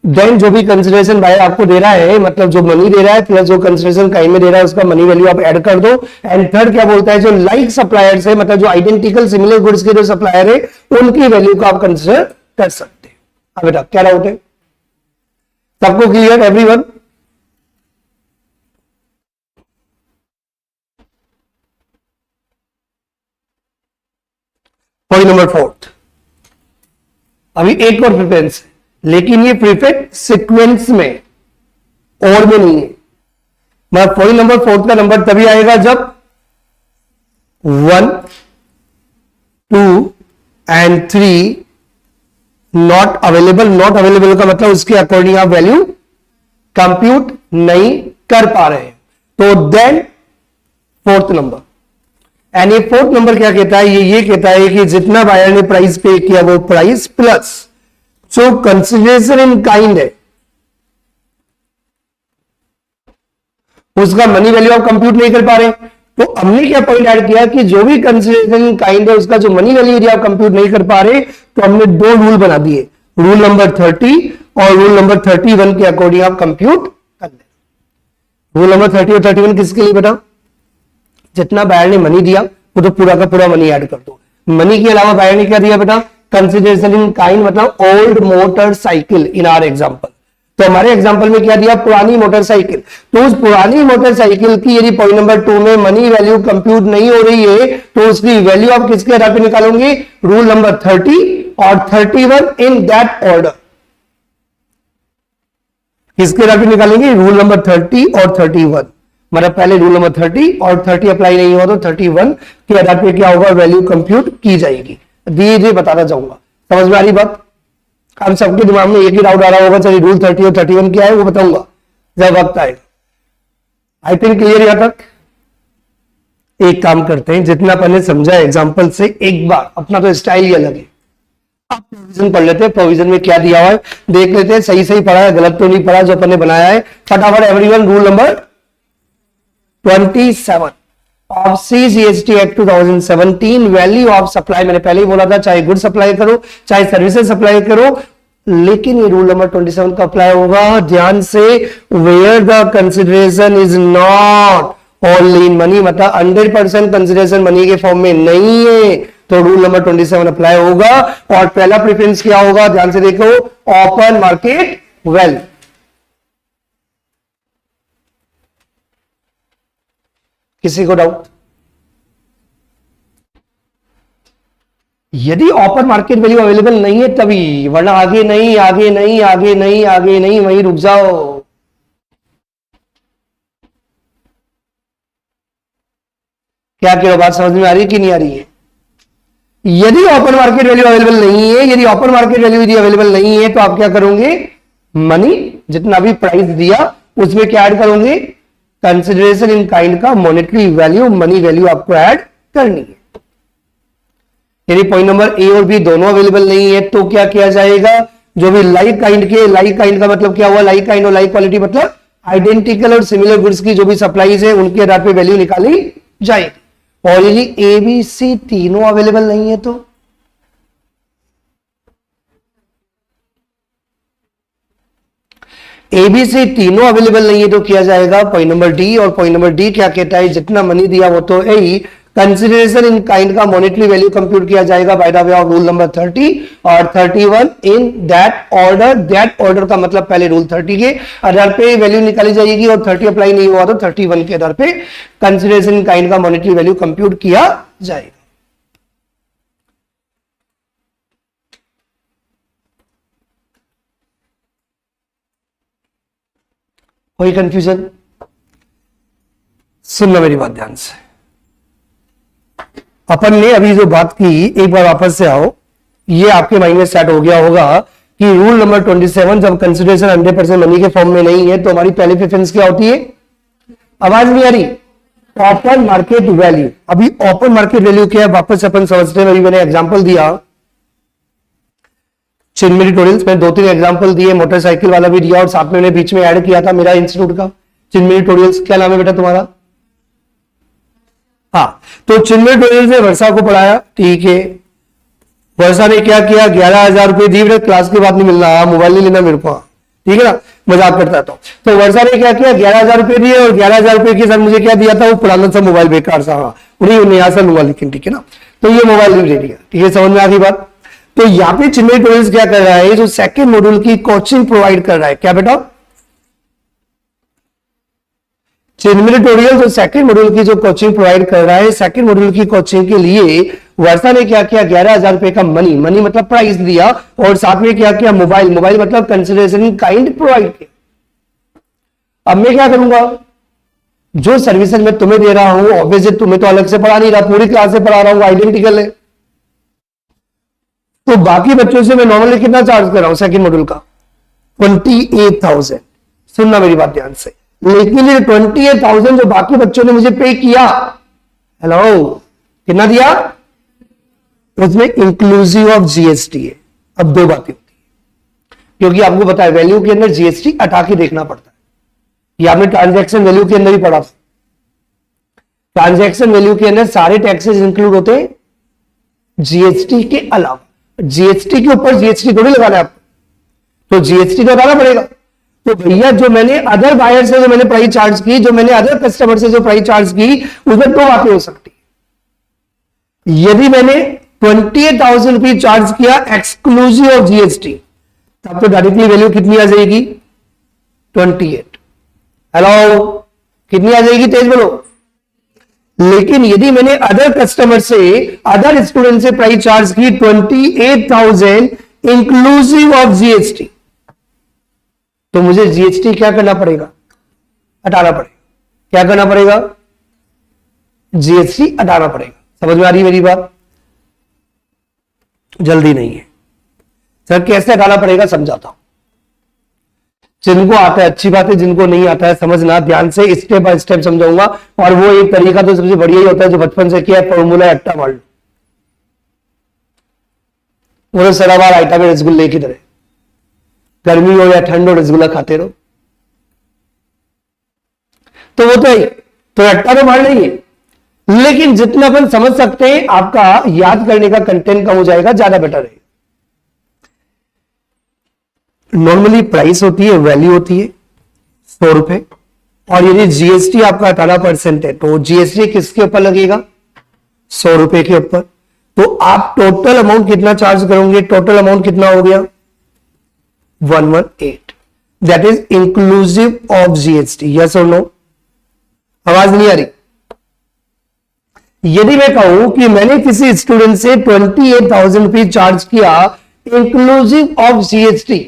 [SPEAKER 1] देन जो भी कंसिडरेशन बायर आपको दे रहा है, मतलब जो मनी दे रहा है प्लस जो कंसिडरेशन काइंड में दे रहा है उसका मनी वैल्यू आप ऐड कर दो। एंड थर्ड क्या बोलता है? जो लाइक सप्लायर्स है, मतलब जो आइडेंटिकल सिमिलर गुड्स के जो सप्लायर है उनकी वैल्यू को आप कंसिडर कर सकते हैं। अब बेटा क्या डाउट है? सबको क्लियर? एवरीवन? पॉइंट नंबर 4, अभी एक और प्रेफरेंस है, लेकिन ये प्रीफेक्ट सीक्वेंस में और में नहीं है। मतलब पॉइंट नंबर 4 का नंबर तभी आएगा जब 1, 2 एंड 3 नॉट अवेलेबल का मतलब उसके अकॉर्डिंग आप वैल्यू कंप्यूट नहीं कर पा रहे हैं, तो देन 4th नंबर। एंड ये 4th नंबर क्या कहता है? ये कहता है कि जितना बायर ने प्राइस पे किया वो प्राइस प्लस जो कंसिडरेशन इन काइंड है उसका मनी वैल्यू आप कंप्यूट नहीं कर पा रहे। तो हमने क्या पॉइंट ऐड किया कि जो भी कंसिडरेशन इन काइंड है उसका जो मनी वैल्यू यदि आप कंप्यूट नहीं कर पा रहे तो हमने 2 रूल बना दिए, रूल नंबर 30 और रूल नंबर 31 के अकॉर्डिंग आप कंप्यूट कर ले। रूल नंबर 30 और 31 किसके लिए बेटा? जितना बायर ने मनी दिया वो तो पूरा का पूरा मनी ऐड कर दो। मनी के अलावा बायर ने क्या दिया बेटा, कंसिडरेशन इन काइंड मतलब old motorcycle in are example. तो हमारे एग्जांपल में क्या दिया, पुरानी मोटरसाइकिल। तो उस पुरानी मोटरसाइकिल की यदि पॉइंट नंबर 2 में मनी वैल्यू कंप्यूट नहीं हो रही है तो उसकी वैल्यू आप किसके आधार पे निकालोगे, रूल नंबर 30 और 31 इन दैट ऑर्डर। किसके आधार पे निकालेंगे, रूल नंबर 30 और 31। मतलब पहले रूल नंबर 30 और 30 अप्लाई नहीं हुआ तो 31 के आधार पे क्या होगा, वैल्यू कंप्यूट की जाएगी। धीरे धीरे बताता जाऊंगा, समझ में आ रही बात। हम सबके दिमाग में एक ही डाउट आ रहा होगा, चलिए रूल 30 और 31 क्या है वो बताऊंगा जब वक्त आएगा। आई थिंक क्लियर यहां तक। एक काम करते हैं, जितना पहले समझा एग्जांपल से एक बार, अपना तो स्टाइल ही अलग है। अब प्रोविजन पढ़ लेते हैं, प्रोविजन में क्या दिया हुआ है देख लेते हैं, सही सही पढ़ा है गलत तो नहीं पढ़ा जो अपन ने बनाया है। फटाफट everyone, rule number 27 of CGST act 2017, value of supply. मैंने पहले ही बोला था, चाहे गुड सप्लाई करो चाहे सर्विसेज सप्लाई करो, लेकिन ये रूल नंबर 27 का अप्लाई होगा ध्यान से, where the consideration is not only in money, मतलब 100% कंसिडरेशन मनी के फॉर्म में नहीं है तो रूल नंबर 27 अप्लाई होगा। और पहला प्रेफरेंस क्या होगा, ध्यान से देखो, ओपन मार्केट वैल्यू। किसी को डाउट? यदि ओपन मार्केट वैल्यू अवेलेबल नहीं है तभी, वरना आगे नहीं आगे नहीं आगे नहीं आगे नहीं, वहीं रुक जाओ। क्या कह रहे हो, बात समझ में आ रही है कि नहीं आ रही है? यदि ओपन मार्केट वैल्यू अवेलेबल नहीं है, यदि ओपन मार्केट वैल्यू यदि अवेलेबल नहीं है तो आप क्या करोगे, मनी जितना भी प्राइस दिया उसमें क्या ऐड करोगे, कंसिडरेशन इन काइंड का मॉनेटरी वैल्यू, मनी वैल्यू आपको ऐड करनी है। यदि पॉइंट नंबर ए और बी दोनों अवेलेबल नहीं है तो क्या किया जाएगा, जो भी लाइक काइंड के, लाइक काइंड का मतलब क्या हुआ, लाइक काइंड और लाइक क्वालिटी मतलब आइडेंटिकल और सिमिलर गुड्स की जो भी सप्लाईज है उनके आधार पे वैल्यू निकाली जाएगी। और यदि ए बी सी तीनों अवेलेबल नहीं है तो एबीसी तीनों अवेलेबल नहीं है तो किया जाएगा पॉइंट नंबर डी। और पॉइंट नंबर डी क्या कहता है, जितना मनी दिया वो तो है ही, कंसिडरेशन इन काइंड का मॉनेटरी वैल्यू कंप्यूट किया जाएगा by the way of rule number 30 और 31 in that order. That order का मतलब पहले रूल 30 के आधार पे वैल्यू निकाली जाएगी और 30 अप्लाई नहीं हुआ तो 31 के आधार पे कंसिडरेशन इन काइंड का मॉनेटरी वैल्यू कंप्यूट किया जाएगा। कोई कंफ्यूजन? सुनना मेरी बात ध्यान से। अपन ने अभी जो बात की एक बार वापस से आओ, ये आपके माइंड में सेट हो गया होगा कि रूल नंबर 27 जब कंसिडरेशन 100% मनी के फॉर्म में नहीं है तो हमारी पहली प्रेफरेंस क्या होती है, आवाज नहीं आ रही, ओपन मार्केट वैल्यू। अभी ओपन मार्केट वैल्यू क्या है वापस अपन समझते हैं। अभी मैंने एग्जांपल दिया चिन्मय ट्यूटोरियल्स में, 2-3 एग्जांपल दिए, मोटरसाइकिल वाला भी दिया और साथ में मैंने बीच में ऐड किया था मेरा इंस्टीट्यूट का चिन्मय ट्यूटोरियल्स। क्या नाम है बेटा तुम्हारा? हाँ, तो चिन्मय ट्यूटोरियल्स ने वर्षा को पढ़ाया, ठीक है। वर्षा ने क्या किया, 11,000 रुपए दी, क्लास के बाद नहीं मिलना, मोबाइल नहीं लेना मेरे को, ठीक है ना, मजाक करता था। तो वर्षा ने क्या किया, 11,000 रुपए दिए और 11,000 रुपए के साथ मुझे क्या दिया था, वो पुराना सा मोबाइल बेकार सा, हाँ उन्हीं नया सा लूंगा लेकिन, ठीक है ना। तो ये मोबाइल दे दिया, ठीक है, समझ में आ गई बात। तो यहाँ पे चिन्मय ट्यूटोरियल्स क्या कर रहा है, जो सेकंड मॉड्यूल की कोचिंग प्रोवाइड कर रहा है, क्या बेटा, चिन्मय ट्यूटोरियल जो सेकंड मॉड्यूल की जो कोचिंग प्रोवाइड कर रहा है, सेकंड मॉड्यूल की कोचिंग के लिए वर्षा ने क्या किया, 11,000 रुपए का मनी, मनी मतलब प्राइस दिया और साथ में क्या किया, मोबाइल, मोबाइल मतलब कंसिडरेशन काइंड प्रोवाइड किया। अब मैं क्या करूंगा, जो सर्विसेज मैं तुम्हें दे रहा हूं ऑब्वियसली तुम्हें तो अलग से पढ़ा नहीं रहा, पूरी क्लास से पढ़ा रहा हूं, आइडेंटिकल है। तो बाकी बच्चों से मैं नॉर्मली कितना चार्ज कर रहा हूं सेकंड मॉड्यूल का, 28,000। सुनना मेरी बात ध्यान से, लेकिन ये 28,000 जो बाकी बच्चों ने मुझे पे किया, हेलो कितना दिया, उसमें इंक्लूसिव ऑफ जीएसटी है। अब दो बातें होती है, क्योंकि आपको पता है वैल्यू के अंदर जीएसटी हटा के देखना पड़ता है। ये आपने ट्रांजैक्शन वैल्यू के अंदर ही पढ़ा, ट्रांजैक्शन वैल्यू के अंदर सारे टैक्सेस इंक्लूड होते हैं जीएसटी के अलावा। जीएसटी के ऊपर जीएसटी थोड़ी लगाना है आपको, तो जीएसटी तो लगाना पड़ेगा। तो भैया जो मैंने अदर बायर से जो मैंने प्राइस चार्ज की, जो मैंने अदर कस्टमर से जो प्राइस चार्ज की, उसमें दो बातें हो सकती है। यदि मैंने 28,000 रुपीज चार्ज किया एक्सक्लूसिव ऑफ जीएसटी, तब तो डायरेक्टली वैल्यू कितनी आ जाएगी? 28। हेलो, कितनी आ जाएगी? तेज बोलो। लेकिन यदि मैंने अदर कस्टमर से, अदर स्टूडेंट से प्राइस चार्ज की 28,000 इंक्लूसिव ऑफ जीएसटी, तो मुझे जीएसटी क्या करना पड़ेगा? हटाना पड़ेगा। क्या करना पड़ेगा? जीएसटी हटाना पड़ेगा। समझ में आ रही है मेरी बात? जल्दी नहीं है सर, कैसे हटाना पड़ेगा समझाता हूं। जिनको आता है अच्छी बात है, जिनको नहीं आता है समझना ध्यान से, स्टेप बाय स्टेप समझाऊंगा। और वो एक तरीका तो सबसे बढ़िया ही होता है जो बचपन से किया है, फॉर्मूला अट्टा मार लो। वो सराबार आइटा में रसगुल्ले की तरह, गर्मी हो या ठंड हो रसगुल्ला खाते रहो। तो वो तो है, तो अट्टा तो मार नहीं है, लेकिन जितना अपन समझ सकते हैं आपका याद करने का कंटेंट कम हो जाएगा, ज्यादा बेटर है। नॉर्मली प्राइस होती है, वैल्यू होती है 100 रुपए, और यदि जीएसटी आपका 18% है तो जीएसटी किसके ऊपर लगेगा? 100 रुपए के ऊपर। तो आप टोटल अमाउंट कितना चार्ज करोगे? टोटल अमाउंट कितना हो गया? 118। That is inclusive of GST. Yes और नो? आवाज नहीं आ रही? यदि मैं कहूं कि मैंने किसी स्टूडेंट से 28,000 रुपीज चार्ज किया इंक्लूसिव ऑफ जीएसटी,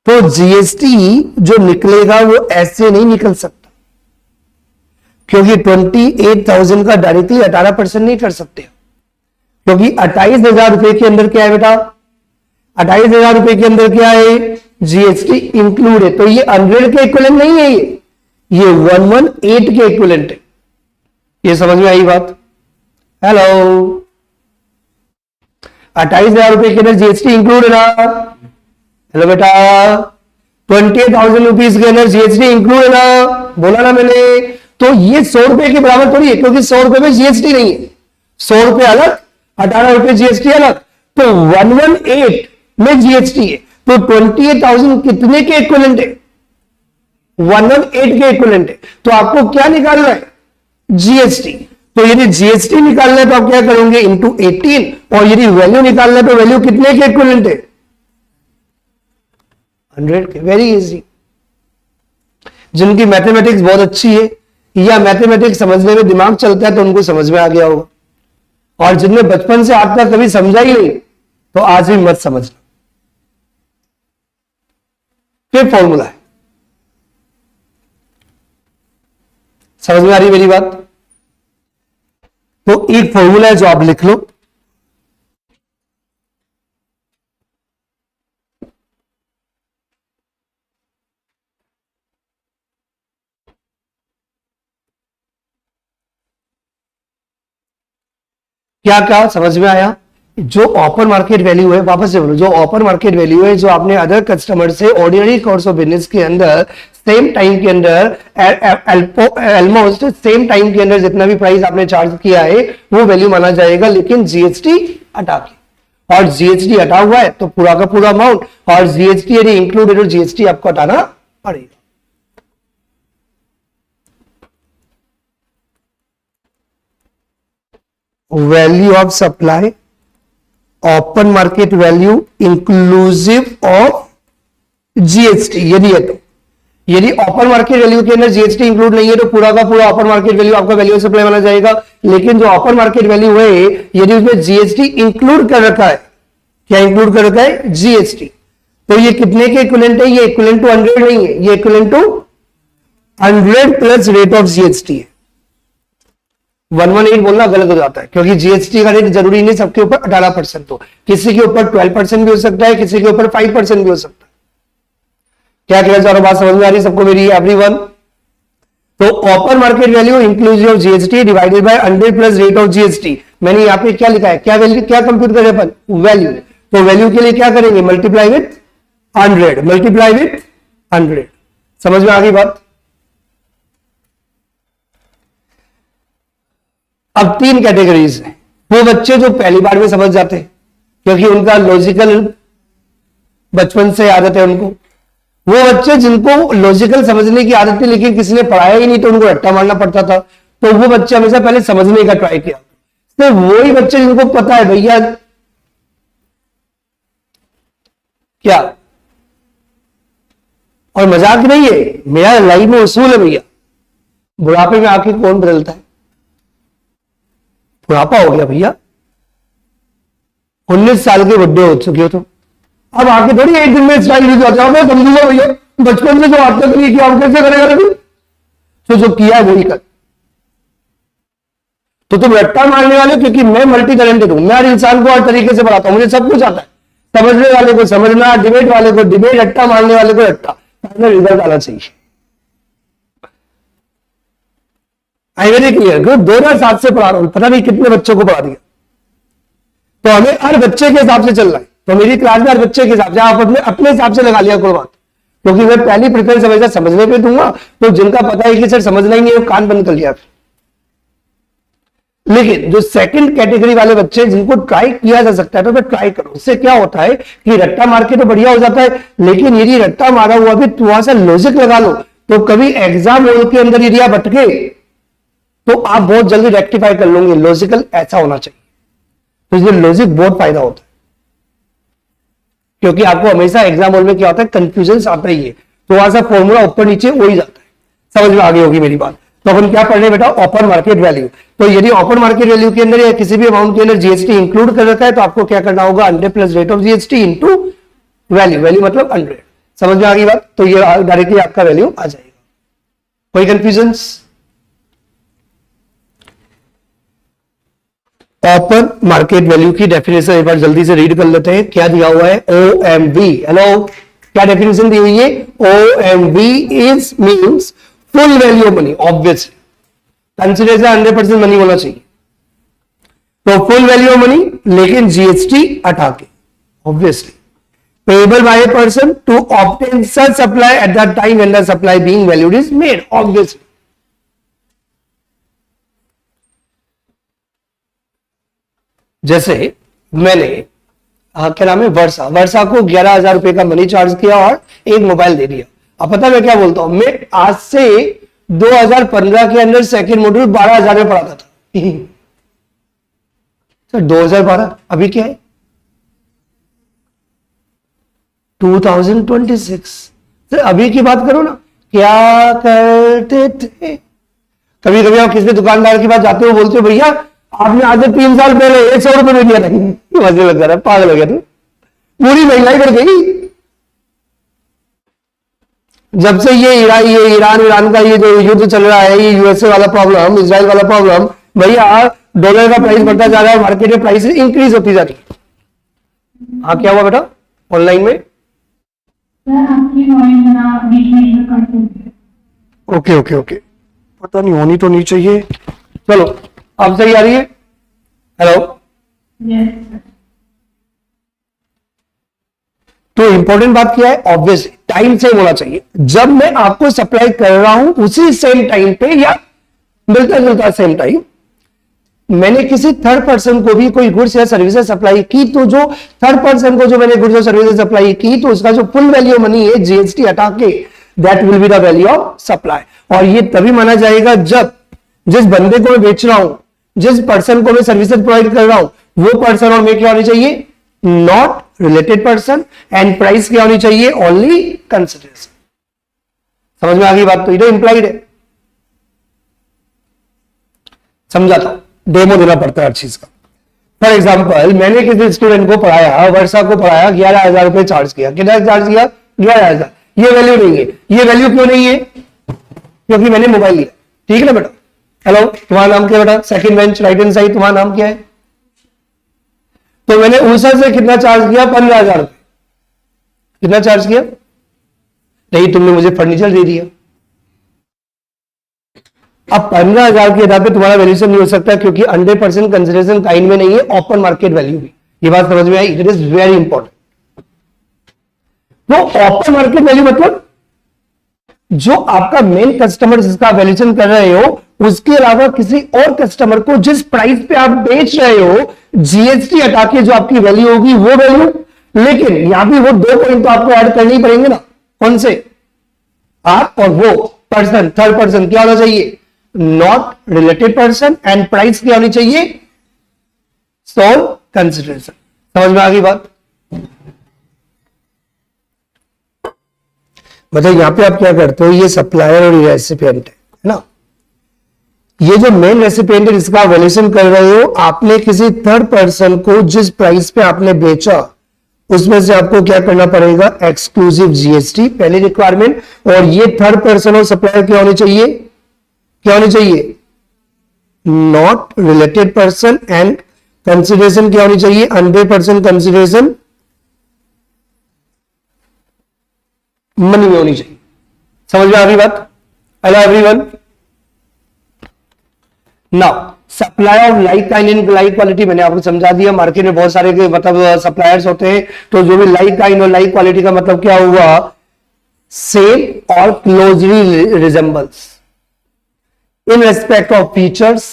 [SPEAKER 1] तो जीएसटी जो निकलेगा वो ऐसे नहीं निकल सकता, क्योंकि 28,000 का डायरेक्टली 18% नहीं कर सकते, क्योंकि 28,000 रुपए के अंदर क्या है बेटा? 28,000 रुपए के अंदर क्या है? जीएसटी इंक्लूड है। तो ये 100 के इक्विवेलेंट नहीं है, ये 118 के इक्विवेलेंट है। ये समझ में आई बात? हेलो, 28,000 रुपए के अंदर जीएसटी इंक्लूड है ना? हेलो बेटा, 28,000 रुपीज के अंदर जीएसटी इंक्लूड है ना? बोला ना मैंने? तो ये 100 रुपए के बराबर थोड़ी है, क्योंकि 100 रुपए में जीएसटी नहीं है। 100 रुपए अलग, 18 रुपए जीएसटी अलग, तो 118 में जीएसटी है। तो 28,000 कितने के इक्विवेलेंट है? 118 के इक्विवेलेंट है। तो आपको क्या निकालना है? जीएसटी। तो यदि जीएसटी निकालना है तो आप क्या करोगे? इंटू 18। और यदि वैल्यू निकालना है तो वैल्यू कितने के इक्विवेलेंट है? 100 के। Very easy. जिनकी मैथमेटिक्स बहुत अच्छी है या मैथमेटिक्स समझने में दिमाग चलता है तो उनको समझ में आ गया होगा, और जिनने बचपन से आज तक कभी समझा ही नहीं तो आज भी मत समझना। फिर फॉर्मूला है, समझ में आ रही मेरी बात? तो एक फॉर्मूला है जो आप लिख लो। क्या क्या समझ में आया? जो ओपन मार्केट वैल्यू है, वापस से बोलो, जो ओपन मार्केट वैल्यू है, जो आपने अदर कस्टमर से ऑर्डिनरी कोर्स ऑफ बिजनेस के अंदर सेम टाइम के अंदर ऑलमोस्ट सेम टाइम के अंदर जितना भी प्राइस आपने चार्ज किया है वो वैल्यू माना जाएगा, लेकिन जीएसटी हटा के। और जीएसटी हटा हुआ है तो पूरा का पूरा अमाउंट, और जीएसटी यदि इंक्लूड है तो जीएसटी आपको हटाना पड़ेगा। Value of supply, open market value inclusive of GST यदि है तो। यदि ओपन मार्केट वैल्यू के अंदर जीएसटी इंक्लूड नहीं है तो पूरा का पूरा ओपन मार्केट वैल्यू आपका वैल्यू ऑफ सप्लाई माना जाएगा। लेकिन जो ओपन मार्केट वैल्यू है यदि उसमें जीएसटी इंक्लूड कर रखा है, क्या इंक्लूड कर रखा है? जीएसटी, तो ये कितने के इक्विवेलेंट है? ये इक्विवेलेंट टू 100 नहीं है, ये equivalent to 100 plus rate of GST है। 118 बोलना गलत हो जाता है, क्योंकि जीएसटी का रेट जरूरी नहीं सबके ऊपर 18% हो, किसी के ऊपर 12% भी हो सकता है, किसी के ऊपर 5% भी हो सकता है। क्या कहना चाह रहा हूं? बात समझ में आ रही सबको मेरी? एवरीवन? तो open market value inclusive of GST divided by 100 plus rate of GST. मैंने यहां पे क्या लिखा है? क्या वैल्यू, क्या कंप्यूट करें अपन? वैल्यू। तो वैल्यू के लिए क्या करेंगे? Multiply with 100, multiply with 100। समझ में आ गई बात? अब 3 कैटेगरीज हैं। वो बच्चे जो पहली बार में समझ जाते हैं क्योंकि उनका लॉजिकल बचपन से आदत है उनको, वो बच्चे जिनको लॉजिकल समझने की आदत है लेकिन किसी ने पढ़ाया ही नहीं तो उनको रट्टा मारना पड़ता था, तो वो बच्चे हमेशा पहले समझने का ट्राई किया। तो वही बच्चे जिनको पता है भैया क्या, और मजाक नहीं है, मेरा लाइफ में उसूल है भैया, बुढ़ापे में आके कौन बदलता है? बुढ़ापा हो गया भैया, 19 साल के बुढ़े हो चुके हो तुम, अब आके थोड़ी एक दिन में स्टाइल हो जाता है, समझूंगा भैया बचपन से जो आपने नहीं किया आप कैसे करेगा? तो जो किया है वही कर। तो तुम रट्टा मारने वाले, क्योंकि मैं मल्टी टैलेंटेड हूं, मैं हर इंसान को हर तरीके से पढ़ाता हूं, मुझे सब कुछ आता है, समझने वाले को समझना, डिबेट वाले को डिबेट, रट्टा मारने वाले को रट्टा, रिजल्ट आना चाहिए। आई वेरी क्लियर, 2007 से पढ़ा रहा हूं, पता नहीं कितने बच्चों को पढ़ा दिया। तो हमें हर बच्चे के हिसाब से चल रहा है, तो मेरी क्लास में हर बच्चे के हिसाब से, आप अपने हिसाब से लगा लिया कोई बात, क्योंकि मैं पहली प्रेफरेंस हमेशा समझने पे दूंगा। तो जिनका पता है कि सर समझना ही नहीं है, वो कान बंद कर लिया। लेकिन जो सेकंड कैटेगरी वाले बच्चे जिनको ट्राई किया जा सकता है, तो ट्राई करो। उससे क्या होता है कि रट्टा मार के तो बढ़िया हो जाता है, लेकिन यदि रट्टा मारा हुआ भी थोड़ा सा लॉजिक लगा लो, तो कभी एग्जाम हॉल के अंदर यदि आप भटके तो आप बहुत जल्दी रेक्टिफाई कर लोगे। लॉजिकल ऐसा होना चाहिए, तो इसलिए लॉजिक बहुत फायदा होता है, क्योंकि आपको हमेशा एग्जाम हॉल में क्या होता है, कंफ्यूजन आता ही है, थोड़ा सा फॉर्मूला ऊपर नीचे हो ही जाता है। समझ में आ गई होगी मेरी बात। तो अपन क्या पढ़ रहे बेटा, ओपन मार्केट वैल्यू। तो यदि ओपन मार्केट वैल्यू के अंदर या किसी भी अमाउंट के अंदर जीएसटी इंक्लूड कर रखा है, तो आपको क्या करना होगा, 100 plus rate of GST into value, value मतलब 100। समझ में आ गई बात? तो ये डायरेक्टली आपका वैल्यू आ जाएगा। कोई कंफ्यूजन? ओपन मार्केट वैल्यू की डेफिनेशन एक बार जल्दी से रीड कर लेते हैं। क्या दिया हुआ है, OMV। हेलो, क्या डेफिनेशन दी हुई है? OMV is means full value of money. Obviously consider 100% money होना चाहिए, तो फुल वैल्यू ऑफ मनी, लेकिन जीएसटी हटा के। Obviously payable by a person to obtain such supply at the time when the supply being valued is made. Obviously जैसे मैंने क्या नाम है, वर्षा को 11,000 रुपए का मनी चार्ज किया और एक मोबाइल दे दिया। अब पता मैं क्या बोलता हूं, मैं आज से 2015 के अंदर सेकंड मॉड्यूल 12,000 में पढ़ाता था सर। 2012 अभी क्या है, 2026। सर अभी की बात करो ना, क्या करते थे। कभी कभी आप किसी दुकानदार के पास जाते हो, बोलते हो भैया आपने आज से 3 साल पहले 100 रुपए में दिया था, मजे लग रहा है, पागल हो गया तू, पूरी महंगाई बढ़ गई। जब से ये ईरान का ये जो युद्ध चल रहा है, ये यूएसए वाला प्रॉब्लम, इजराइल वाला प्रॉब्लम, भैया डॉलर का प्राइस बढ़ता जा रहा है, मार्केट में प्राइस इंक्रीज होती जा रही है। हाँ क्या हुआ बेटा ऑनलाइन में? ओके ओके ओके, पता नहीं, होनी तो नहीं चाहिए। चलो अब सही आ रही है? हेलो, तो इंपॉर्टेंट बात क्या है, ऑब्वियसली टाइम से होना चाहिए। जब मैं आपको सप्लाई कर रहा हूं उसी सेम टाइम पे या मिलता जुलता सेम टाइम मैंने किसी थर्ड पर्सन को भी कोई गुड्स या सर्विसेज सप्लाई की, तो जो थर्ड पर्सन को जो मैंने गुड्स और सर्विसेज सप्लाई की, तो उसका जो फुल वैल्यू मनी है जीएसटी हटा के, that will be the value of supply. और ये तभी माना जाएगा जब जिस बंदे को मैं बेच रहा हूं, जिस पर्सन को मैं सर्विसेज प्रोवाइड कर रहा हूं, वो पर्सन और मैं क्या होनी चाहिए, not related person, and price क्या होनी चाहिए, ओनली कंसिडरेशन। समझ में आ गई बात? तो ये इंप्लाइड है। समझाता हूं, डेमो देना पड़ता है हर चीज का। फॉर एग्जाम्पल मैंने किसी स्टूडेंट को पढ़ाया, वर्षा को पढ़ाया, 11,000 रुपए चार्ज किया। कितना चार्ज किया? 11,000। ये वैल्यू नहीं है। ये वैल्यू क्यों नहीं है? क्योंकि मैंने मोबाइल लिया। ठीक है ना बेटा? हेलो, तुम्हारा नाम क्या बेटा? Second bench right hand side, तुम्हारा नाम क्या है? तो मैंने उषा से कितना चार्ज किया? 15,000 रुपए। कितना चार्ज किया? नहीं, तुमने मुझे फर्नीचर दे दिया। अब 15,000 के आधार पे तुम्हारा वैल्यूएशन नहीं हो सकता, क्योंकि 100% कंसिडरेशन काइंड में नहीं है, ओपन मार्केट वैल्यू भी। ये बात समझ में आई? It is very important. तो ओपन मार्केट वैल्यू मतलब जो आपका मेन कस्टमर जिसका वैल्यूएशन कर रहे हो, उसके अलावा किसी और कस्टमर को जिस प्राइस पे आप बेच रहे हो, जीएसटी हटा के जो आपकी वैल्यू होगी वो वैल्यू। लेकिन यहां भी वो 2 पॉइंट तो आपको ऐड करने ही पड़ेंगे ना। कौन से? आप और वो पर्सन, थर्ड पर्सन क्या होना चाहिए? Not related person, and price क्या होनी चाहिए, सोल कंसिडरेशन। समझ में आ गई बात? मतलब यहां पे आप क्या करते हो, ये सप्लायर और ये रेसिपिएंट है ना, ये जो मेन रेसिपिएंट है जिसका वैल्यूएशन कर रहे हो, आपने किसी थर्ड पर्सन को जिस प्राइस पे आपने बेचा उसमें से आपको क्या करना पड़ेगा, एक्सक्लूसिव जीएसटी पहली रिक्वायरमेंट। और ये थर्ड पर्सन और सप्लायर क्या होनी चाहिए, क्या होनी चाहिए, not related person, and consideration क्या होनी चाहिए, 100% कंसिडरेशन मनी में होनी चाहिए। समझ में आ गई बात? Hello everyone. Now supply of like kind and like quality मैंने आपको समझा दिया। मार्केट में बहुत सारे मतलब सप्लायर्स होते हैं, तो जो भी लाइक काइंड और लाइक क्वालिटी का मतलब क्या हुआ, सेम और closely resembles in respect of features.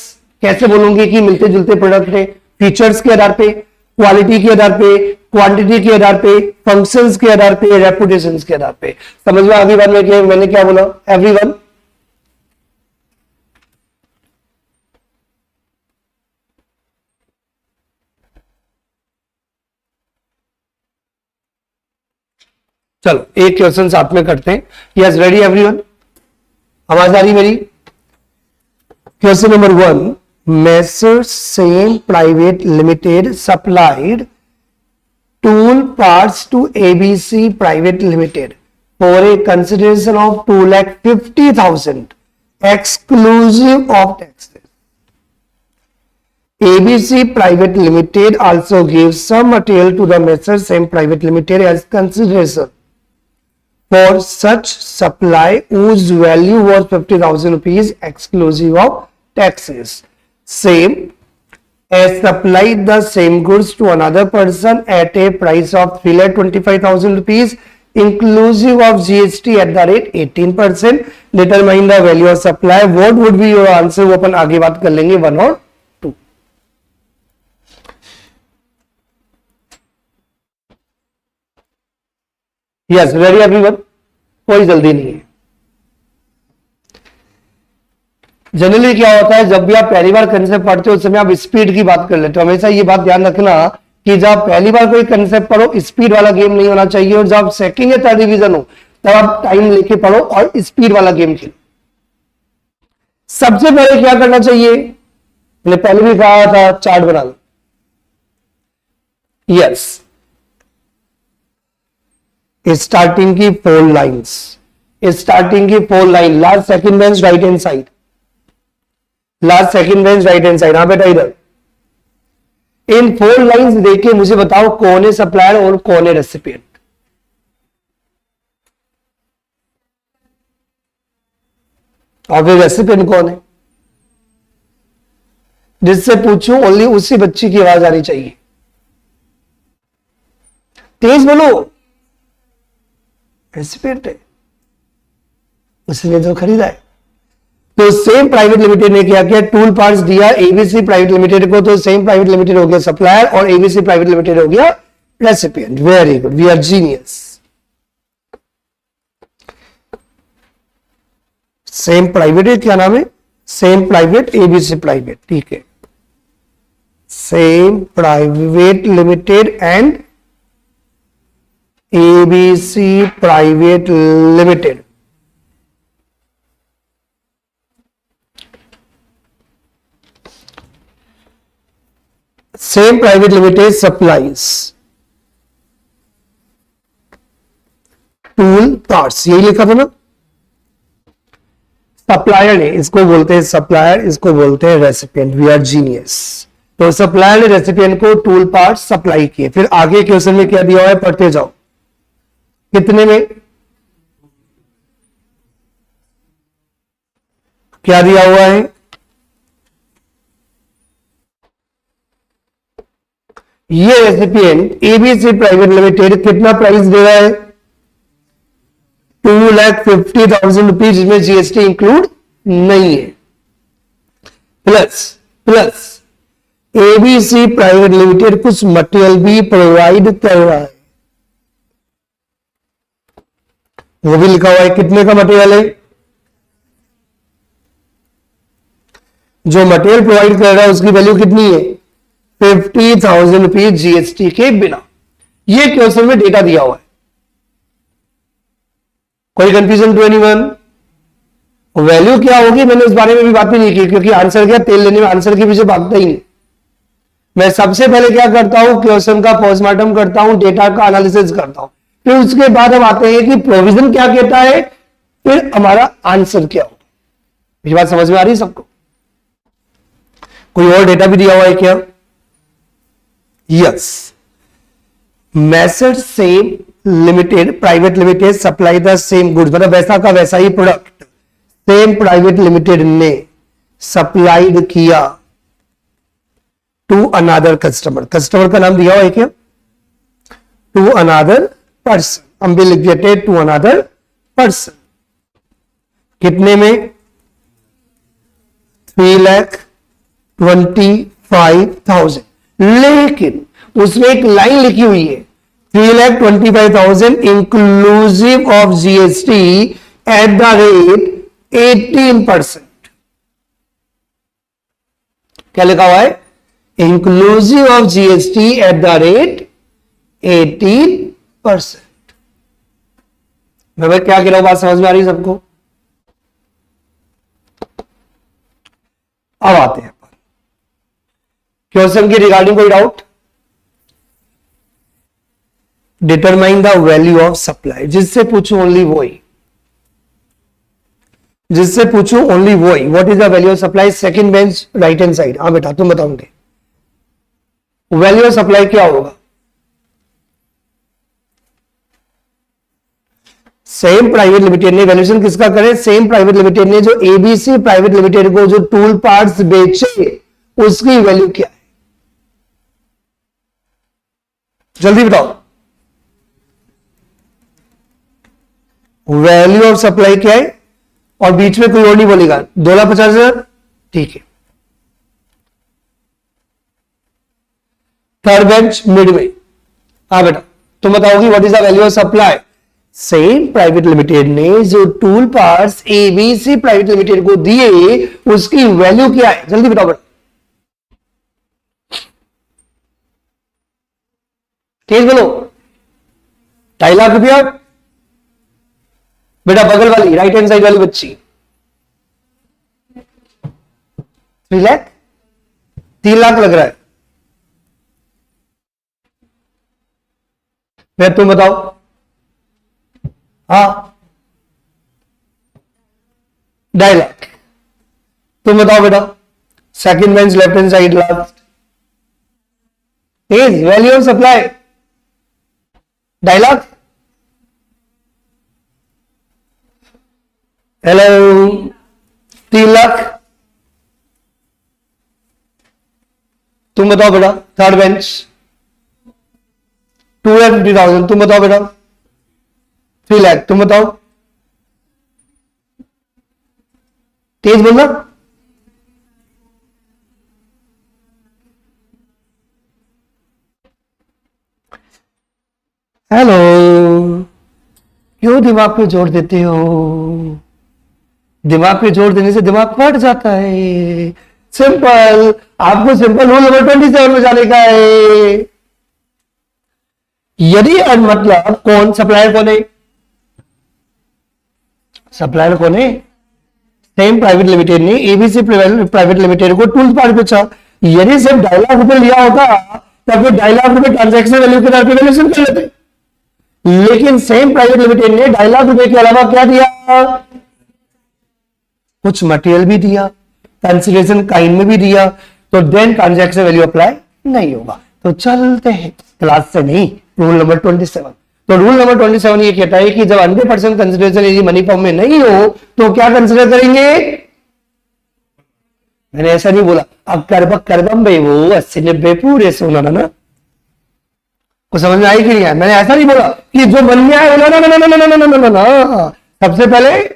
[SPEAKER 1] कैसे बोलूंगे कि मिलते जुलते प्रोडक्ट है, फीचर्स के आधार पे, क्वालिटी के आधार पे, क्वांटिटी के आधार पे, फंक्शंस के आधार पे, रेपुटेशंस के आधार पे। समझ में अभी बात में मैंने क्या बोला एवरीवन? चलो एक क्वेश्चन साथ में करते हैं। Yes ready everyone? आवाज आ रही मेरी? Question number 1, Messrs Same Private Limited supplied tool parts to ABC Private Limited for a consideration of 2,50,000 exclusive of taxes. ABC Private Limited also gave some material to the Messrs Same Private Limited as consideration for such supply whose value was 50,000 rupees exclusive of taxes. Same has supplied the same goods to another person at a price of 3,25,000 rupees inclusive of GST at the rate 18%. Determine the value of supply. What would be your answer? वो अपन आगे बात कर लेंगे 1 और 2। Yes ready everyone? कोई जल्दी नहीं है। जनरली क्या होता है, जब भी आप पहली बार कंसेप्ट पढ़ते हो उस समय आप स्पीड की बात कर लेते हो। हमेशा ये बात ध्यान रखना कि जब आप पहली बार कोई कंसेप्ट पढ़ो स्पीड वाला गेम नहीं होना चाहिए, और जब सेकंड या थर्ड रिवीजन हो तब आप टाइम लेके पढ़ो और स्पीड वाला गेम खेलो। सबसे पहले क्या करना चाहिए, मैंने पहले भी कहा था, चार्ट बना लो। यस, स्टार्टिंग की 4 लाइन्स, स्टार्टिंग की 4 line, last second bench right hand side, last second bench right hand side. हाँ बेटा इधर इन 4 लाइंस देख के मुझे बताओ कौन है सप्लायर और कौन है रेसिपिएंट। और फिर रेसिपिएंट कौन है, जिससे पूछूं ओनली उसी बच्ची की आवाज आनी चाहिए। तेज बोलो। रेसिपिएंट है, उसने जो खरीदा है। तो सेम प्राइवेट लिमिटेड ने क्या किया, टूल पार्ट्स दिया एबीसी प्राइवेट लिमिटेड को, तो सेम प्राइवेट लिमिटेड हो गया सप्लायर और एबीसी प्राइवेट लिमिटेड हो गया recipient. Very good, we are genius. Same private क्या नाम है, सेम प्राइवेट एबीसी प्राइवेट, ठीक है। Same private limited and ABC private limited. Same Private Limited supplies tool parts, यही लिखा था ना। सप्लायर ने, इसको बोलते हैं सप्लायर, इसको बोलते हैं रेसिपिएंट। We are genius. तो सप्लायर ने रेसिपिएंट को टूल पार्ट्स सप्लाई किए। फिर आगे क्वेश्चन में क्या दिया हुआ है, पढ़ते जाओ। कितने में क्या दिया हुआ है, ये रेसिपिएंट एबीसी प्राइवेट लिमिटेड कितना प्राइस दे रहा है, 2,50,000 रुपीज, जिसमें जीएसटी इंक्लूड नहीं है। प्लस एबीसी प्राइवेट लिमिटेड कुछ मटेरियल भी प्रोवाइड कर रहा है, वो भी लिखा हुआ है। कितने का मटेरियल है, जो मटेरियल प्रोवाइड कर रहा है उसकी वैल्यू कितनी है? 50,000 रुपीज जीएसटी के बिना। ये क्वेश्चन में डेटा दिया हुआ है। कोई कंफ्यूजन टू एनीवन? वैल्यू क्या होगी मैंने इस बारे में भी बात भी नहीं की, क्योंकि आंसर क्या, तेल लेने में आंसर के पीछे भागता ही नहीं। मैं सबसे पहले क्या करता हूं, क्वेश्चन का पोस्टमार्टम करता हूं, डेटा का एनालिसिस करता हूं, फिर उसके बाद हम आते हैं कि प्रोविजन क्या कहता है, फिर हमारा आंसर क्या होगा। ये बात समझ में आ रही है सबको? कोई और डेटा भी दिया हुआ है क्या? Yes, message same limited private limited supply the same goods, मतलब वैसा का वैसा ही प्रोडक्ट सेम प्राइवेट लिमिटेड ने सप्लाइड किया टू अनदर कस्टमर। कस्टमर का नाम दिया हुआ है क्या? टू अनदर पर्सन, हम भी लिख देते टू अनदर पर्सन। कितने में? 3,25,000। लेकिन उसमें एक लाइन लिखी हुई है 3,25,000 inclusive of GST at the rate 18%। क्या लिखा हुआ है? Inclusive of GST at the rate 18%। मैं भाई क्या कह रहा हूं, बात समझ में आ रही है सबको? अब आते हैं क्वेश्चन की रिगार्डिंग। कोई doubt? Determine the value of supply, जिससे पूछूं ओनली वही, जिससे पूछूं ओनली वही। What is the value of supply? Second bench right hand side. हाँ बेटा तुम बताओगे वैल्यू ऑफ सप्लाई क्या होगा? सेम प्राइवेट लिमिटेड ने, वैल्यूएशन किसका करे? सेम प्राइवेट लिमिटेड ने जो एबीसी प्राइवेट लिमिटेड को जो टूल पार्ट्स बेचे उसकी वैल्यू क्या है? जल्दी बताओ, वैल्यू ऑफ सप्लाई क्या है? और बीच में कोई और नहीं बोलेगा। 2,50,000, ठीक है। थर्ड बेंच मिड में। हाँ बेटा तुम बताओगी what is the value of supply? Same private limited ने जो tool parts ABC private limited को दिए उसकी वैल्यू क्या है? जल्दी बताओ बेटा, तेज बोलो। 2.5 लाख रुपया बेटा, बगल वाली राइट हैंड साइड वाली बच्ची 3 लाख, 3 लाख लग रहा है। मैं तुम बताओ। हाँ 2.5 लाख। तुम बताओ बेटा, second bench left hand side last. Tej, value of supply 2.5 lakh. Hello 3 lakh. तुम बताओ बेटा, थर्ड बेंच 2,50,000। तुम बताओ बेटा, 3 लाख। तुम बताओ, तेज बोलना। हेलो, क्यों दिमाग पे जोर देते हो? दिमाग पे जोर देने से दिमाग फट जाता है। सिंपल, आपको सिंपल रूल नंबर 27 में जाने का है। यदि मतलब कौन सप्लायर कौन है? सप्लायर कौन है? सेम प्राइवेट लिमिटेड ने एबीसी प्राइवेट लिमिटेड को टूल्स पार्ट बेचा। यदि सिर्फ 2.5 लाख रुपए लिया होता तब फिर 2.5 लाख रुपए ट्रांजैक्शन वैल्यू के तौर पर वैल्यूएशन कर लेते। लेकिन सेम प्राइवेट लिमिटेड ने 2.5 लाख रुपए के अलावा क्या दिया? कुछ मटेरियल भी दिया, कंसिडरेशन काइंड में भी दिया, तो देन ट्रांजैक्शन वैल्यू अप्लाई नहीं होगा। तो चलते हैं क्लास से नहीं, रूल नंबर 27। तो रूल नंबर 27 ये कहता है कि जब 100% कंसिडरेशन यदि मनी फॉर्म में नहीं हो तो क्या कंसिडर करेंगे? मैंने ऐसा नहीं बोला अब करबम भाई वो 80-90 पूरे सोना ना। को समझ में आई कि नहीं है? मैंने ऐसा नहीं बोला कि जो मन में आए ना। सबसे पहले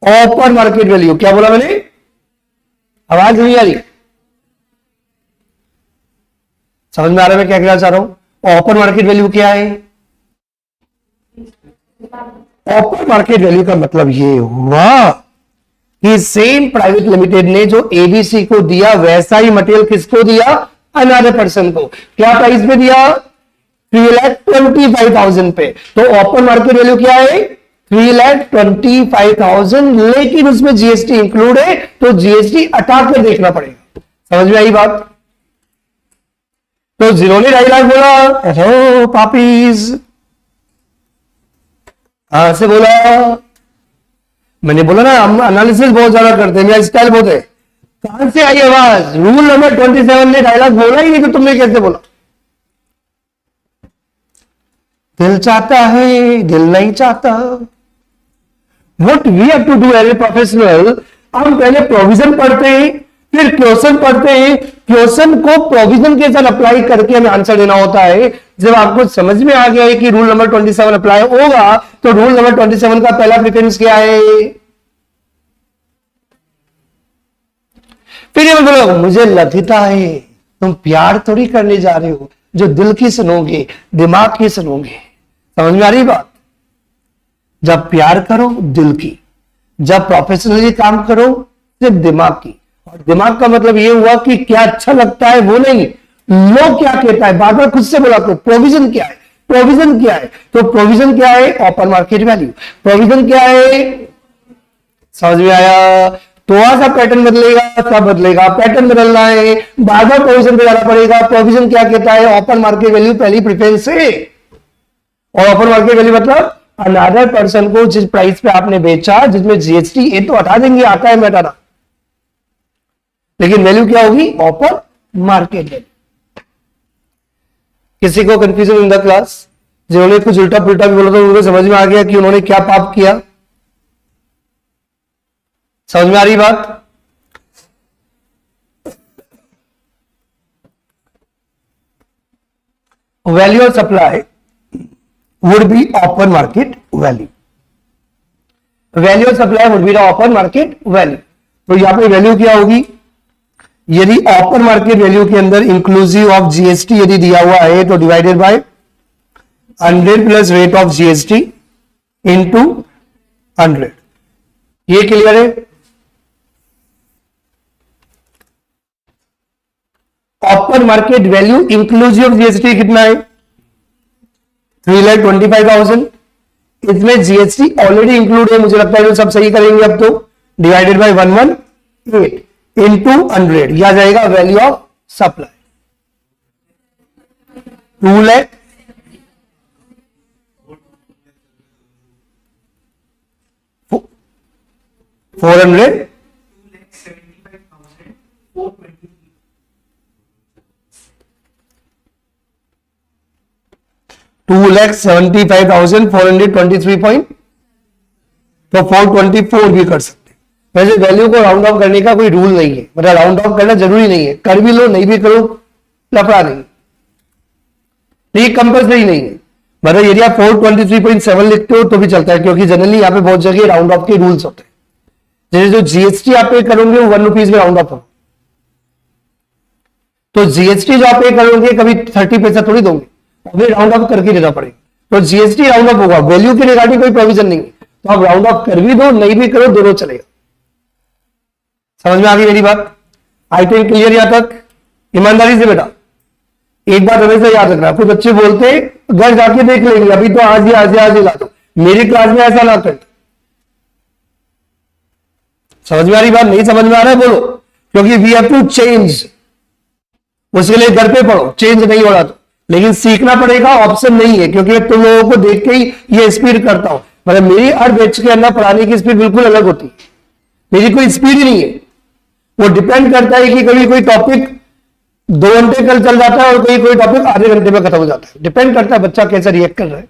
[SPEAKER 1] ओपन मार्केट वैल्यू। क्या बोला मैंने? आवाज नहीं आ रही? समझ में आ रहा है मैं क्या कहना चाह रहा हूं? ओपन मार्केट वैल्यू क्या है? ओपन मार्केट वैल्यू का मतलब ये हुआ कि सेम प्राइवेट लिमिटेड ने जो एबीसी को दिया वैसा ही मटेरियल किसको दिया, अनदर पर्सन को। क्या प्राइस पे दिया, 3,25,000 पे। तो ओपन मार्केट वैल्यू क्या है, 3,25,000, लेकिन उसमें जीएसटी इंक्लूड है, तो जीएसटी हटा कर देखना पड़ेगा। समझ में आई बात। तो जिन्होंने 2.5 लाख बोला, हेलो पापीज, कहां से बोला, मैंने बोला ना हम एनालिसिस बहुत ज्यादा करते हैं, मेरा स्टाइल बहुत है। कहां से आई आवाज, रूल नंबर 27 ने 2.5 लाख बोला ही नहीं, तो तुमने कैसे बोला। दिल चाहता है, दिल नहीं चाहता। What we have to do as a professional, हम पहले प्रोविजन पढ़ते हैं, फिर क्वेश्चन पढ़ते हैं, क्वेश्चन को प्रोविजन के साथ अप्लाई करके हमें आंसर देना होता है। जब आपको समझ में आ गया है कि रूल नंबर 27 अप्लाई होगा, तो रूल नंबर 27 का पहला प्रेफरेंस क्या है, फिर ये बोलो मुझे लगता है, तुम प्यार थोड़ी करने जा रहे हो जो दिल की सुनोगे, दिमाग की सुनोगे। समझ में आ रही बात। जब प्यार करो दिल की, जब प्रोफेशनली काम करो सिर्फ दिमाग की। और दिमाग का मतलब ये हुआ कि क्या अच्छा लगता है वो नहीं, लोग क्या कहता है, बार बार खुद से बोला करो। प्रोविजन क्या है, प्रोविजन क्या है, तो प्रोविजन क्या है, ओपन मार्केट वैल्यू। प्रोविजन क्या है, समझ में आया। थोड़ा सा पैटर्न बदलेगा सब बदलेगा, पैटर्न बदलना है, बार बार प्रोविजन पे जाना पड़ेगा। प्रोविजन क्या कहता है, ओपन मार्केट वैल्यू पहली प्रेफरेंस है। और ओपन मार्केट वैल्यू मतलब अनदर पर्सन को जिस प्राइस पे आपने बेचा, जिसमें जीएसटी ये तो हटा देंगे, आता है हटाना, लेकिन वैल्यू क्या होगी, ओपन मार्केट वैल्यू। किसी को कंफ्यूजन इन द क्लास, जिन्होंने कुछ उल्टा पुल्टा भी बोला तो उनको समझ में आ गया कि उन्होंने क्या पाप किया। समझ में आ रही बात। Value of supply would be open market value. Value of supply would be the open market value. तो यहां पे वैल्यू क्या होगी, यदि ओपन मार्केट वैल्यू के अंदर इंक्लूसिव ऑफ जीएसटी यदि दिया हुआ है तो divided by 100 plus rate of GST into 100। ये क्लियर है। Open market value inclusive of GST कितना है, 3,25,000। इसमें जीएसटी ऑलरेडी इंक्लूड है, मुझे लगता है तो सब सही करेंगे अब तो। डिवाइडेड बाय 118 इंटू 100, यह आ जाएगा वैल्यू ऑफ सप्लाई 2 लाख 400 2,75,423 तो 424 भी कर सकते। वैसे वैल्यू को राउंड ऑफ करने का कोई रूल नहीं है, मतलब राउंड ऑफ करना जरूरी नहीं है, कर भी लो नहीं भी करो लफड़ा नहीं, ये कंपल्सरी नहीं है। मतलब यदि आप 423.7 लिखते हो तो भी चलता है, क्योंकि जनरली यहाँ पे बहुत जगह राउंड ऑफ के रूल्स होते हैं। जैसे जो जीएसटी आप पे करोगे वो 1 रुपीज में राउंड ऑफ हो, तो जीएसटी जो आप पे करोगे कभी 30 पैसा थोड़ी दोगे, अभी राउंड ऑफ करके देना पड़ेगा। तो जीएसटी राउंड ऑफ होगा, वैल्यू के रिगार्डिंग कोई प्रोविजन नहीं है, तो आप राउंड ऑफ कर भी दो नहीं भी करो दोनों चलेगा। समझ में आ गई मेरी बात। आइटम क्लियर यहां तक, ईमानदारी से बेटा एक बात हमेशा याद रखना, कुछ बच्चे बोलते घर जाके देख लेंगे, अभी तो आज ही ला दो, मेरी क्लास में ऐसा ना कर। समझ में आ रही बात, नहीं समझ में आ रहा है बोलो, क्योंकि वी हैव टू चेंज, उसके लिए घर पे पढ़ो, चेंज नहीं हो रहा तो, लेकिन सीखना पड़ेगा, ऑप्शन नहीं है, क्योंकि मैं तुम लोगों को देख के ही ये स्पीड करता हूं। मतलब मेरी हर बैच के अंदर पढ़ाने की स्पीड बिल्कुल अलग होती है, मेरी कोई स्पीड ही नहीं है। वो डिपेंड करता है कि कभी कोई टॉपिक 2 घंटे कल चल जाता है और कोई टॉपिक आधे घंटे में खत्म हो जाता है, डिपेंड करता है बच्चा कैसे रिएक्ट कर रहा है।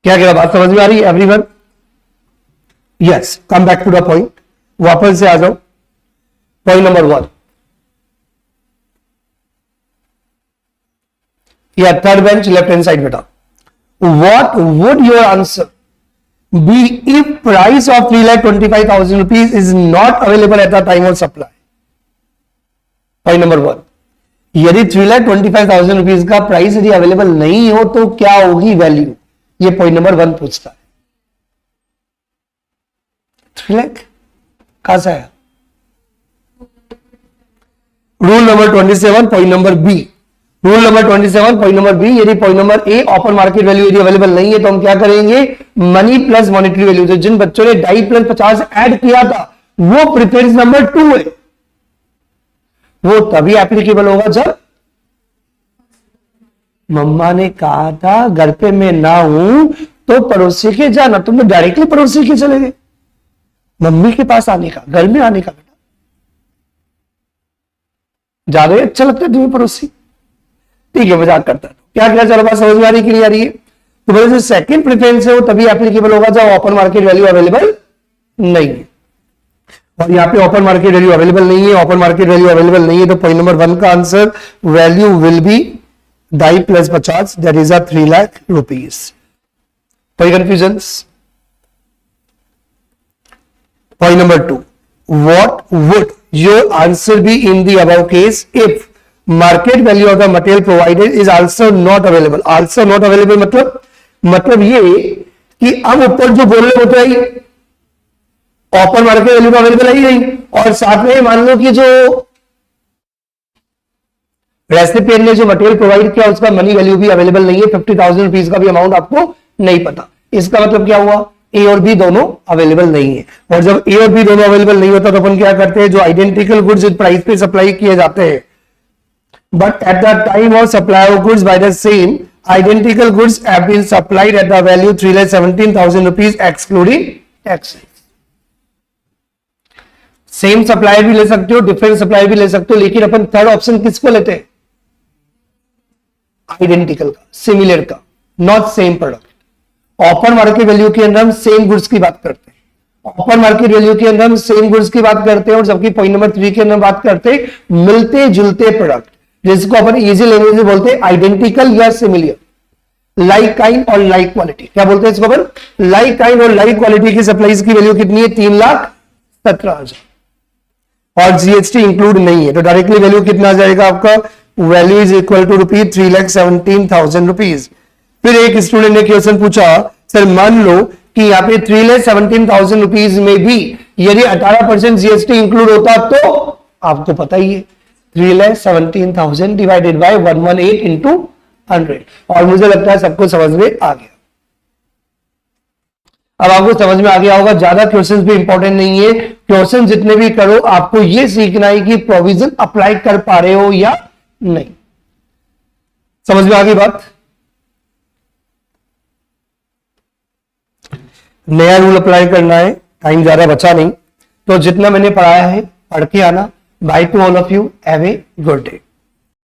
[SPEAKER 1] क्या कह रहा, बात समझ में आ रही है everyone? Yes, come back to the point, वापस से आ जाओ। पॉइंट नंबर 1, या third bench left hand side बेटा, what would your answer be if price of 3,25,000 rupees is not available at the time of supply? Point number 1, यदि 3,25,000 rupees का प्राइस यदि अवेलेबल नहीं हो तो क्या होगी वैल्यू, ये पॉइंट नंबर 1 पूछता है। 3 लाख कहां से आया? Rule number 27 point number B, rule number 27 point number B, यदि point number A open market value यदि अवेलेबल नहीं है तो हम क्या करेंगे, मनी प्लस मॉनेटरी वैल्यू, तो जिन बच्चों ने 2.5 प्लस 50 ऐड किया था वो प्रेफरेंस नंबर 2 है, वो तभी एप्लीकेबल होगा जब मम्मा ने कहा था घर पे मैं ना हूं तो पड़ोसी के जाना, तुम तो डायरेक्टली पड़ोसी के चले गए, मम्मी के पास आने का, घर में आने का बेटा ज्यादा अच्छा लगता है तुम्हें पड़ोसी, ठीक है मजाक करता है, क्या क्या चलो बात समझ में आ रही कि नहीं आ रही है? तो बोले जो सेकंड प्रेफरेंस है वो तभी एप्लीकेबल होगा जब ओपन मार्केट वैल्यू अवेलेबल नहीं है, और यहाँ पे ओपन मार्केट वैल्यू अवेलेबल नहीं है, ओपन मार्केट वैल्यू अवेलेबल नहीं है, तो पॉइंट नंबर 1 का answer value will be 2.5 plus 50 that is 3 lakh rupees. कोई confusions? Point number 2, what would your answer be in the above case if market value of the material provided is also not available? Also not available मतलब ये कि अब ऊपर जो बोल रहे होते हैं ओपन मार्केट वैल्यू का अवेलेबल है ही नहीं, और साथ में मान लो कि जो रेसिपिएंट ने जो मटेरियल प्रोवाइड किया उसका मनी वैल्यू भी अवेलेबल नहीं है, 50,000 रुपीज का भी अमाउंट आपको नहीं पता, इसका मतलब क्या हुआ, ए और बी दोनों अवेलेबल नहीं है, और जब ए और बी दोनों अवेलेबल नहीं होता तो अपन क्या करते हैं, जो आइडेंटिकल गुड्स इस प्राइस पे सप्लाई किए जाते हैं but at the time of supply of goods by the same identical goods have been supplied at the value 3,17,000 rupees excluding tax। Same supplier भी ले सकते हो, डिफरेंट सप्लायर भी ले सकते हो, लेकिन अपन थर्ड ऑप्शन किसको लेते हैं, आइडेंटिकल का, सिमिलर का, not same product. Open market value के अंदर हम सेम गुड्स की बात करते हैं, ओपन मार्केट वैल्यू के अंदर हम सेम गुड्स की बात करते हैं, और जबकि पॉइंट नंबर 3 के अंदर बात करते हैं मिलते जुलते प्रोडक्ट, जिसको अपन इजी लैंग्वेज में बोलते हैं आइडेंटिकल या सिमिलर, लाइक काइंड और लाइक क्वालिटी। क्या बोलते हैं इसको अपन, लाइक काइंड और लाइक क्वालिटी की सप्लाईज की वैल्यू कितनी है, 3,17,000, और जीएसटी इंक्लूड नहीं है, तो डायरेक्टली वैल्यू कितना आ जाएगा आपका, value is equal to rupees 3,17,000 rupees. फिर एक स्टूडेंट ने क्वेश्चन पूछा, सर मान लो कि यहाँ पे 3,17,000 रुपीज में भी यदि 18% जीएसटी इंक्लूड होता तो आपको पता ही है 3,17,000 डिवाइडेड बाय 118 इंटू 100, और मुझे लगता है सबको समझ में आ गया। अब आपको समझ में आ गया होगा, ज्यादा क्वेश्चंस भी इंपॉर्टेंट नहीं है, क्वेश्चन जितने भी करो आपको ये सीखना है कि प्रोविजन अप्लाई कर पा रहे हो या नहीं। समझ में आ गई बात? नया रूल अप्लाई करना है, टाइम ज्यादा बचा नहीं, तो जितना मैंने पढ़ाया है पढ़ के आना। By two all of you, have a good day.